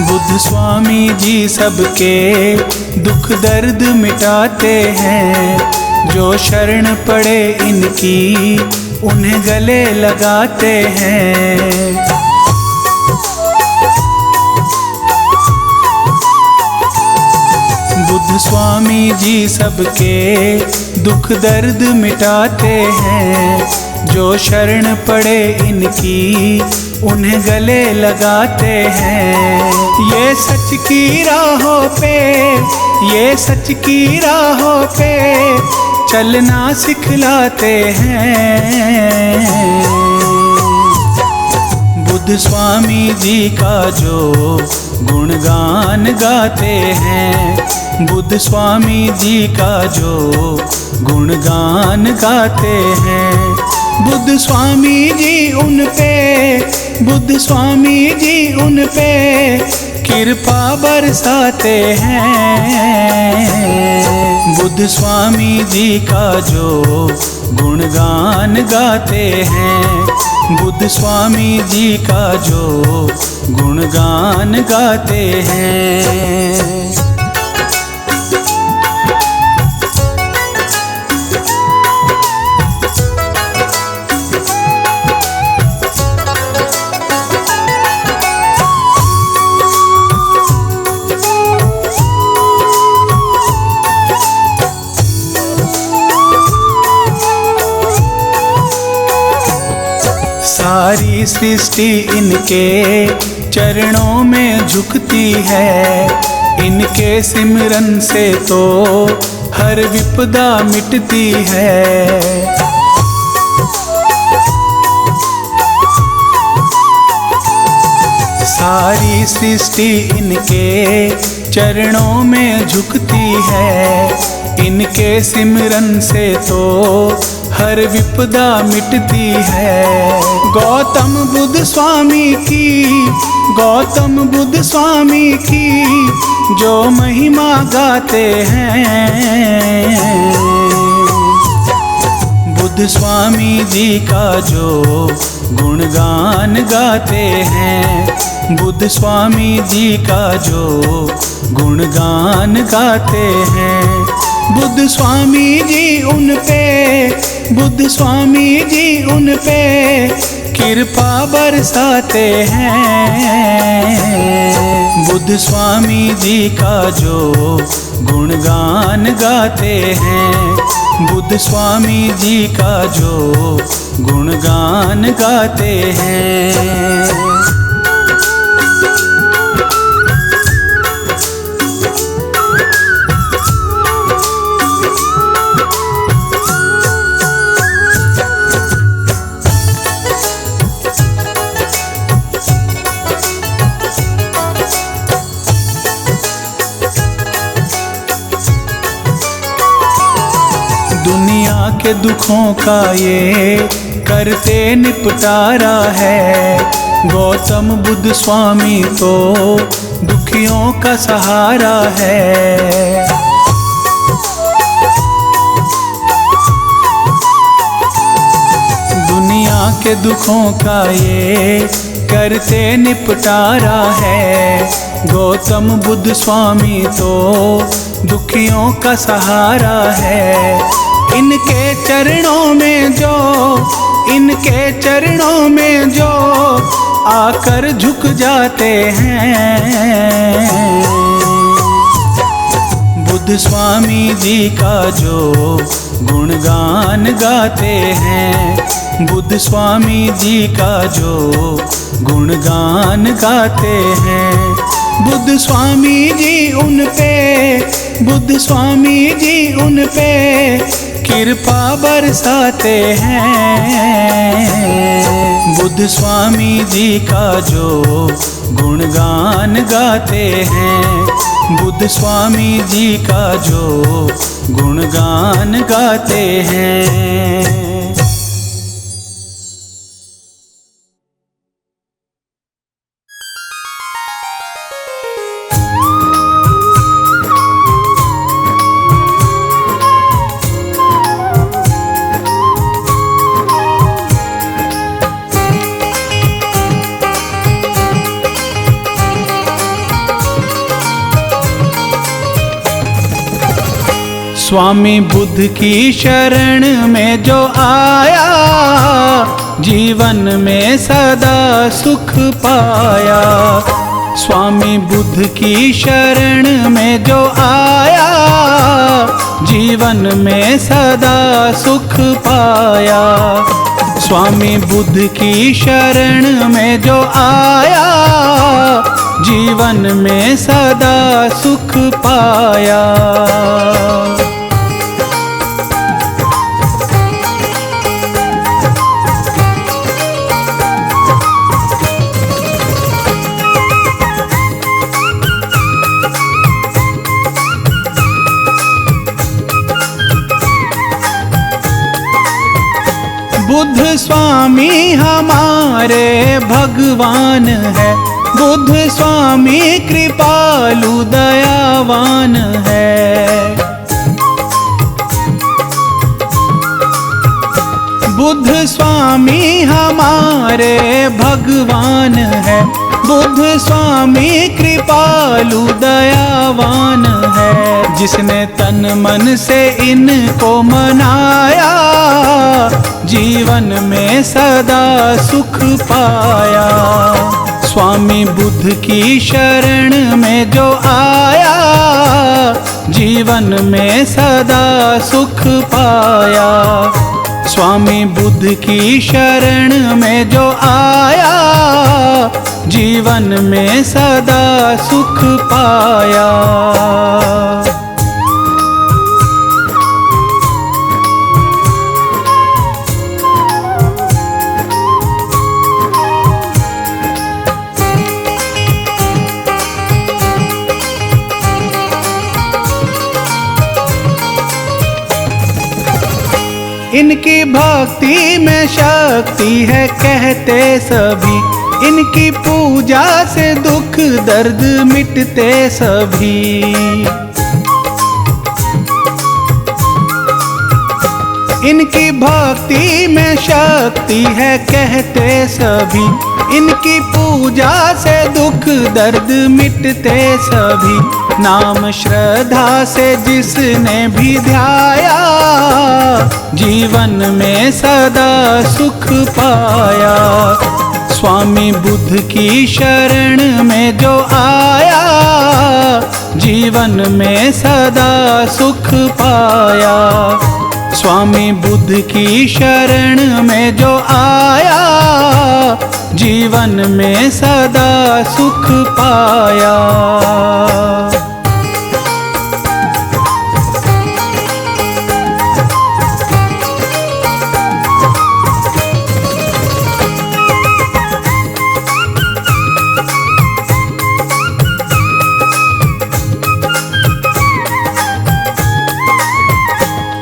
A: बुद्ध स्वामी जी सबके दुख दर्द मिटाते हैं, जो शरण पड़े इनकी उन्हें गले लगाते हैं। बुद्ध स्वामी जी सबके दुख दर्द मिटाते हैं, जो शरण पड़े इनकी उन्हें गले लगाते हैं। ये सच की राहों पे, ये सच की राहों पे चलना सिखलाते हैं। बुद्ध स्वामी जी का जो गुणगान गाते हैं, बुद्ध स्वामी जी का जो गुणगान गाते हैं, बुद्ध स्वामी जी उन पे, बुद्ध स्वामी जी उन पे कृपा बरसाते हैं। बुद्ध स्वामी जी का जो गुणगान गाते हैं, बुद्ध स्वामी जी का जो गुणगान गाते हैं। सारी सृष्टि इनके चरणों में झुकती है, इनके सिमरन से तो हर विपदा मिटती है। सारी सृष्टि इनके चरणों में झुकती है, इनके सिमरन से तो हर विपदा मिटती है। गौतम बुद्ध स्वामी की, गौतम बुद्ध स्वामी की जो महिमा गाते हैं, बुद्ध स्वामी जी का जो गुणगान गाते हैं, बुद्ध स्वामी जी का जो गुणगान गाते हैं। बुद्ध स्वामी जी उन पे, बुद्ध स्वामी जी उन पे कृपा बरसाते हैं। बुद्ध स्वामी जी का जो गुणगान गाते हैं, बुद्ध स्वामी जी का जो गुणगान गाते हैं। दुनिया के दुखों का ये करते निपटारा है। गौतम बुद्ध स्वामी तो दुखियों का सहारा है। दुनिया के दुखों का ये करते निपटारा है। गौतम बुद्ध स्वामी तो दुखियों का सहारा है। इनके चरणों में जो, इनके चरणों में जो आकर झुक जाते हैं। बुद्ध स्वामी जी का जो गुणगान गाते हैं, बुद्ध स्वामी जी का जो गुणगान गाते हैं। बुद्ध स्वामी जी उन पे, बुद्ध स्वामी जी उन पे कृपा बरसाते हैं। बुद्ध स्वामी जी का जो गुणगान गाते हैं, बुद्ध स्वामी जी का जो गुणगान गाते हैं। स्वामी बुद्ध की शरण में जो आया, जीवन में सदा सुख पाया। स्वामी बुद्ध की शरण में जो आया, जीवन में सदा सुख पाया। स्वामी बुद्ध की शरण में जो आया, जीवन में सदा सुख पाया। बुद्ध स्वामी हमारे भगवान है, बुद्ध स्वामी कृपालु दयावान है। बुद्ध स्वामी हमारे भगवान है, बुद्ध स्वामी कृपालु दयावान है। जिसने तन मन से इनको मनाया, जीवन में सदा सुख पाया। स्वामी बुद्ध की शरण में जो आया, जीवन में सदा सुख पाया। स्वामी बुद्ध की शरण में जो आया, जीवन में सदा सुख पाया। इनकी भक्ति में शक्ति है कहते सभी, इनकी पूजा से दुख दर्द मिटते सभी। इनकी भक्ति में शक्ति है कहते सभी, इनकी पूजा से दुख दर्द मिटते सभी। नाम श्रद्धा से जिसने भी ध्याया, जीवन में सदा सुख पाया। स्वामी बुद्ध की शरण में जो आया, जीवन में सदा सुख पाया। स्वामी बुद्ध की शरण में जो आया, जीवन में सदा सुख पाया।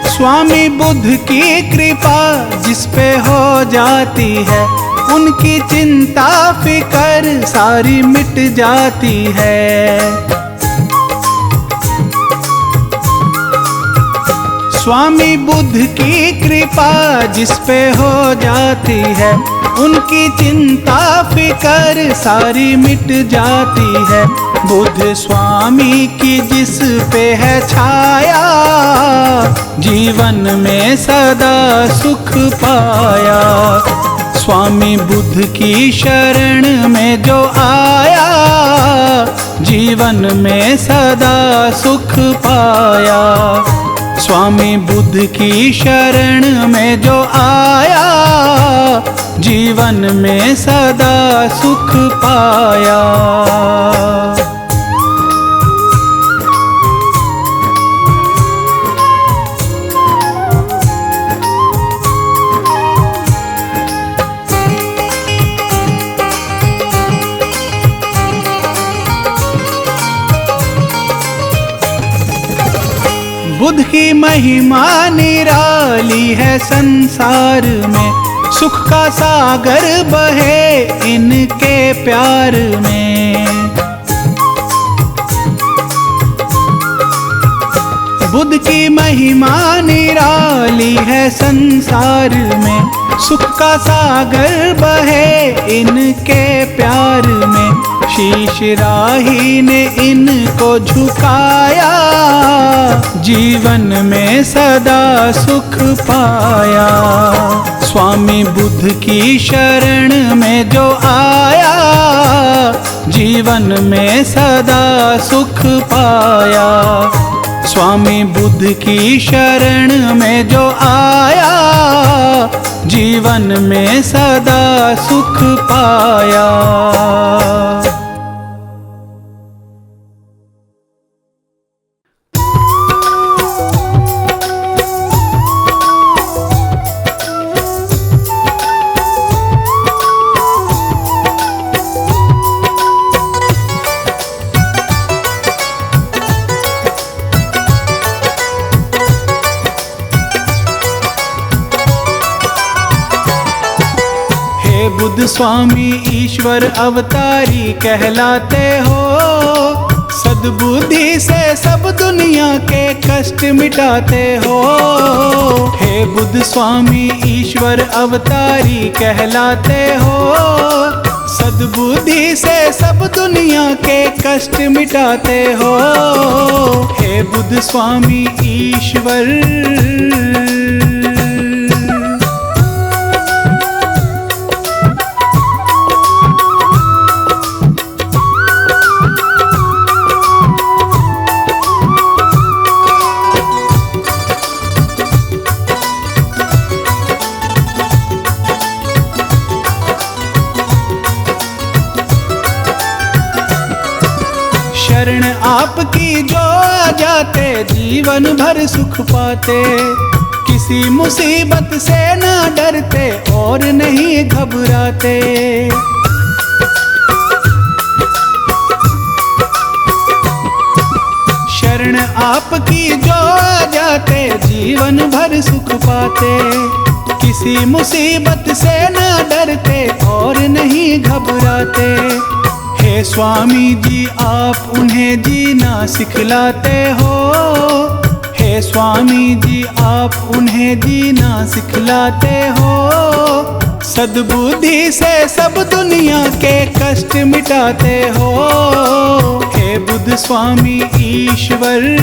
A: स्वामी बुद्ध की कृपा जिस पे हो जाती है, उनकी चिंता फिकर सारी मिट जाती है। स्वामी बुद्ध की कृपा जिस पे हो जाती है, उनकी चिंता फिकर सारी मिट जाती है। बुद्ध स्वामी की जिस पे है छाया, जीवन में सदा सुख पाया। स्वामी बुद्ध की शरण में जो आया, जीवन में सदा सुख पाया। स्वामी बुद्ध की शरण में जो आया, जीवन में सदा सुख पाया। बुद्ध की महिमा निराली है संसार में, सुख का सागर बहे इनके प्यार में। बुद्ध की महिमा निराली है संसार में, सुख का सागर बहे इनके प्यार में। शीश राही ने इनको झुकाया, जीवन में सदा सुख पाया। स्वामी बुद्ध की शरण में जो आया, जीवन में सदा सुख पाया। स्वामी बुद्ध की शरण में जो आया, जीवन में सदा सुख पाया। बुद्ध स्वामी ईश्वर अवतारी कहलाते हो, सद्बुद्धि से सब दुनिया के कष्ट मिटाते हो। हे बुद्ध स्वामी ईश्वर अवतारी कहलाते हो, सद्बुद्धि से सब दुनिया के कष्ट मिटाते हो। हे बुद्ध स्वामी ईश्वर शरण आपकी जो आ जाते, जीवन भर सुख पाते। किसी मुसीबत से ना डरते और नहीं घबराते। शरण आपकी जो आ जाते, जीवन भर सुख पाते। किसी मुसीबत से ना डरते और नहीं घबराते। हे स्वामी जी आप उन्हें जीना सिखलाते हो। हे हे स्वामी जी आप उन्हें जीना सिखलाते हो, सद्बुद्धि से सब दुनिया के कष्ट मिटाते हो। हे बुद्ध स्वामी ईश्वर,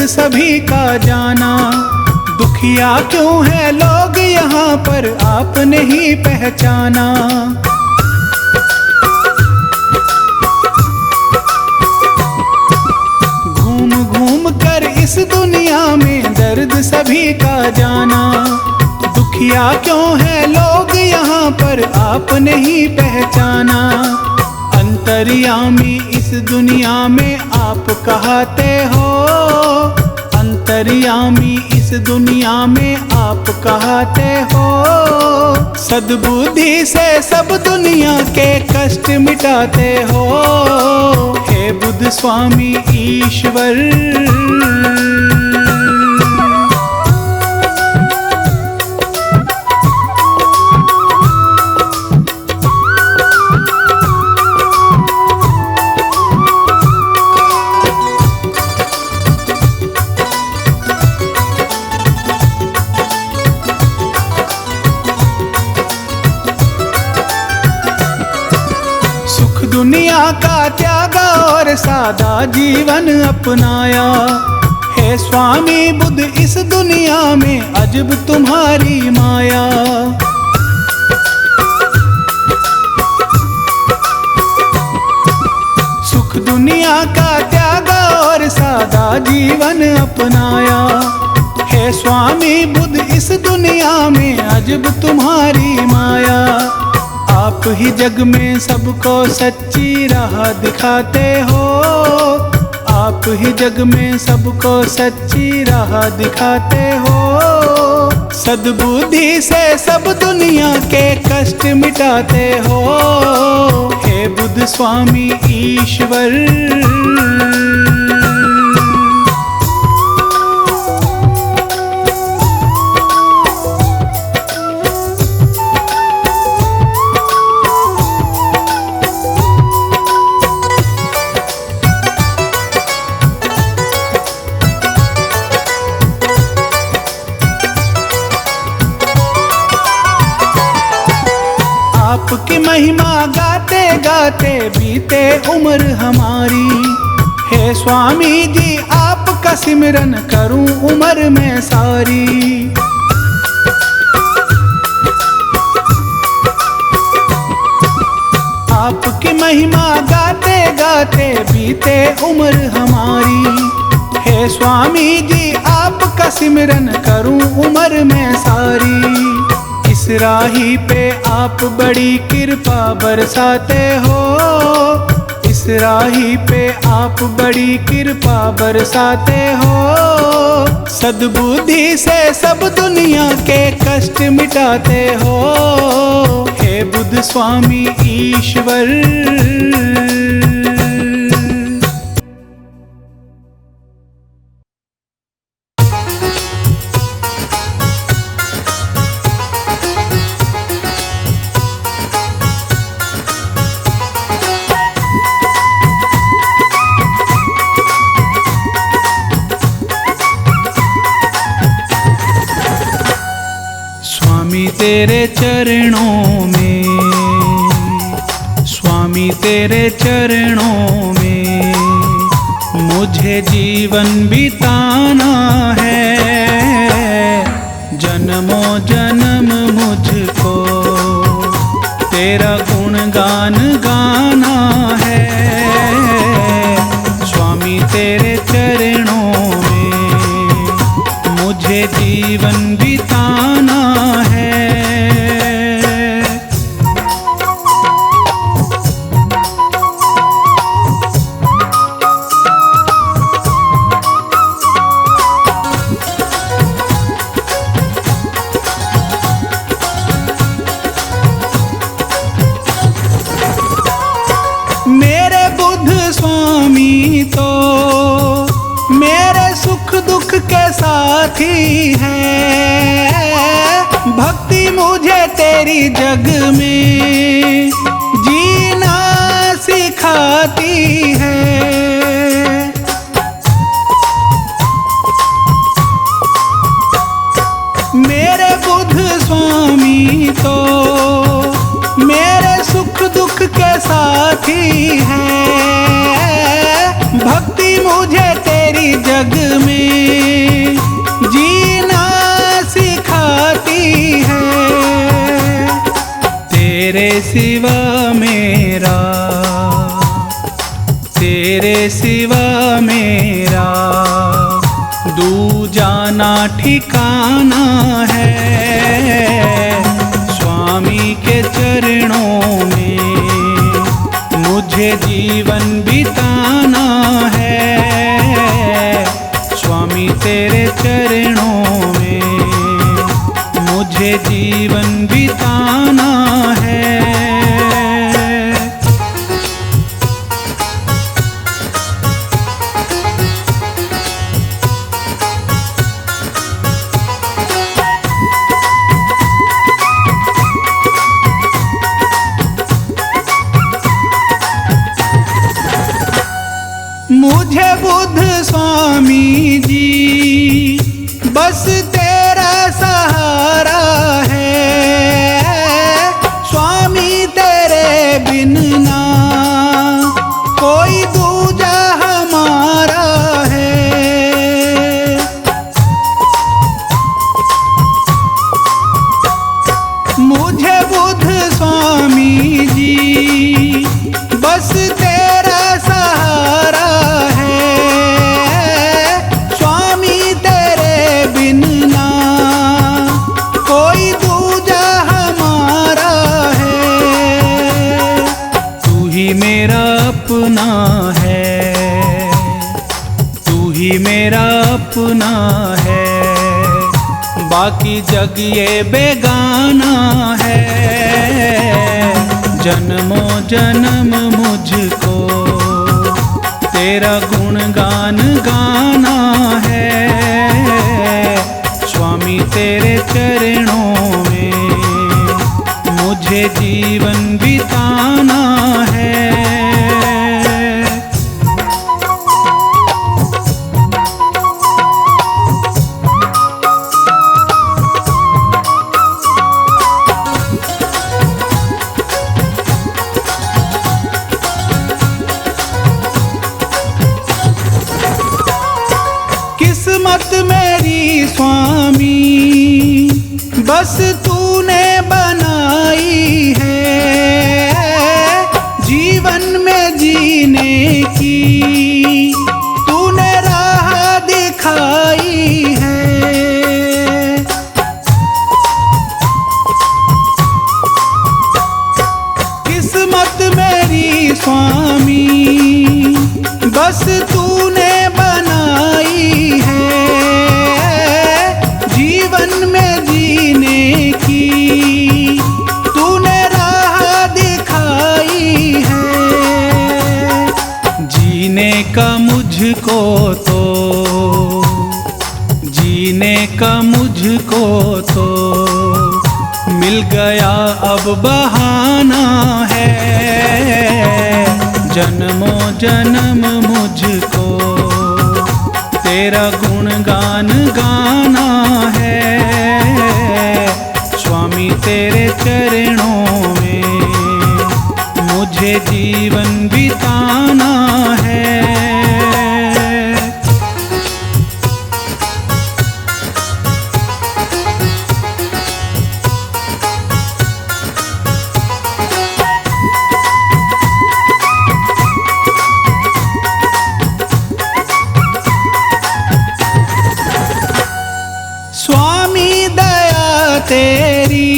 A: सभी का जाना, दुखिया क्यों है लोग यहाँ पर आप नहीं पहचाना। घूम घूम कर इस दुनिया में दर्द सभी का जाना, दुखिया क्यों है लोग यहाँ पर आप नहीं पहचाना। अंतर्यामी इस दुनिया में आप कहते हो, अंतर्यामी इस दुनिया में आप कहते हो, सद्बुद्धि से सब दुनिया के कष्ट मिटाते हो। हे बुद्ध स्वामी ईश्वर, दुनिया का त्याग और सादा जीवन अपनाया। हे स्वामी बुद्ध इस दुनिया में अजब तुम्हारी माया। सुख दुनिया का त्याग और सादा जीवन अपनाया। हे स्वामी बुद्ध इस दुनिया में अजब तुम्हारी माया। आप ही जग में सबको सच्ची राह दिखाते हो, आप ही जग में सबको सच्ची राह दिखाते हो, सद्बुद्धि से सब दुनिया के कष्ट मिटाते हो। हे बुद्ध स्वामी ईश्वर, आपकी महिमा गाते गाते बीते उम्र हमारी। हे स्वामी जी आपका सिमरन करूं उम्र में सारी। आपकी महिमा गाते गाते बीते उम्र हमारी। हे स्वामी जी आपका सिमरन करूं उम्र में सारी। इस राही पे आप बड़ी कृपा बरसाते हो, इस राही पे आप बड़ी कृपा बरसाते हो, सद्बुद्धि से सब दुनिया के कष्ट मिटाते हो। हे बुद्ध स्वामी ईश्वर, तेरे चरणों में, स्वामी तेरे चरणों में मुझे जीवन बिताना है। जन्मों जन्म मुझको तेरा गुणगान गाना है। स्वामी तेरे चरणों में मुझे जीवन बिताना है। साथी है, भक्ति मुझे तेरी जग में जीना सिखाती है। मेरे बुद्ध स्वामी तो मेरे सुख दुख के साथी हैं, भक्ति मुझे तेरी जग में जीना सिखाती है। तेरे सिवा मेरा, तेरे सिवा मेरा दूजाना ठिकाना है। स्वामी के चरणों में मुझे जीवन बिताना है। स्वामी तेरे चरणों में मुझे जीवन बिताना है। मुझे बुद्ध स्वामी जी बस तेरा सहारा है। स्वामी तेरे बिन ना कोई दूजा हमारा है। मुझे बुद्ध स्वामी जी बस तेरा सहारा है। स्वामी तेरे बिन ना कोई दूजा हमारा है। तू ही मेरा अपना है, तू ही मेरा अपना है। बाकी जग ये बेगाना है। जन्मों जन्म मुझको तेरा गुणगान गाना है। स्वामी तेरे चरणों में मुझे जीवन बिताना है। किस्मत मेरी स्वामी बस तूने बनाई है। जीवन में जीने की तूने राह दिखाई है। किस्मत मेरी स्वामी बस तूने बनाई है। जीवन में जीने की तूने राह दिखाई है। जीने का मुझको तो, जीने का मुझको तो मिल गया अब बहाना है। जन्मों जन्म मुझको तेरा गुणगान गाना है। स्वामी तेरे चरणों में मुझे जीवन बिताना है। स्वामी दया तेरी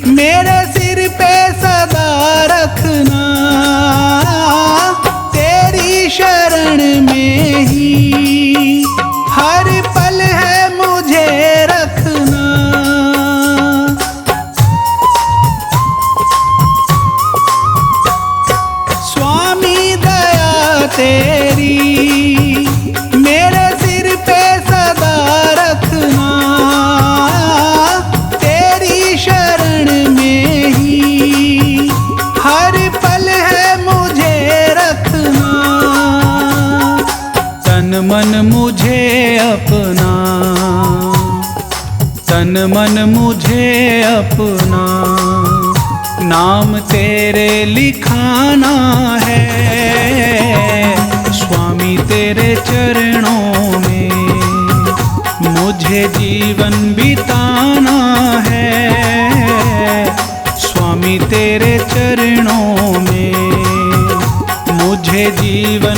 A: मेरे सिर पे सदा रखना। तेरी शरण में ही हर पल है मुझे रखना। स्वामी दया तेरी मेरे सिर पे सदा तन मन मुझे अपना, तन मन मुझे अपना, नाम तेरे लिखाना है स्वामी तेरे चरणों में, मुझे जीवन बिताना है स्वामी तेरे चरणों में, मुझे जीवन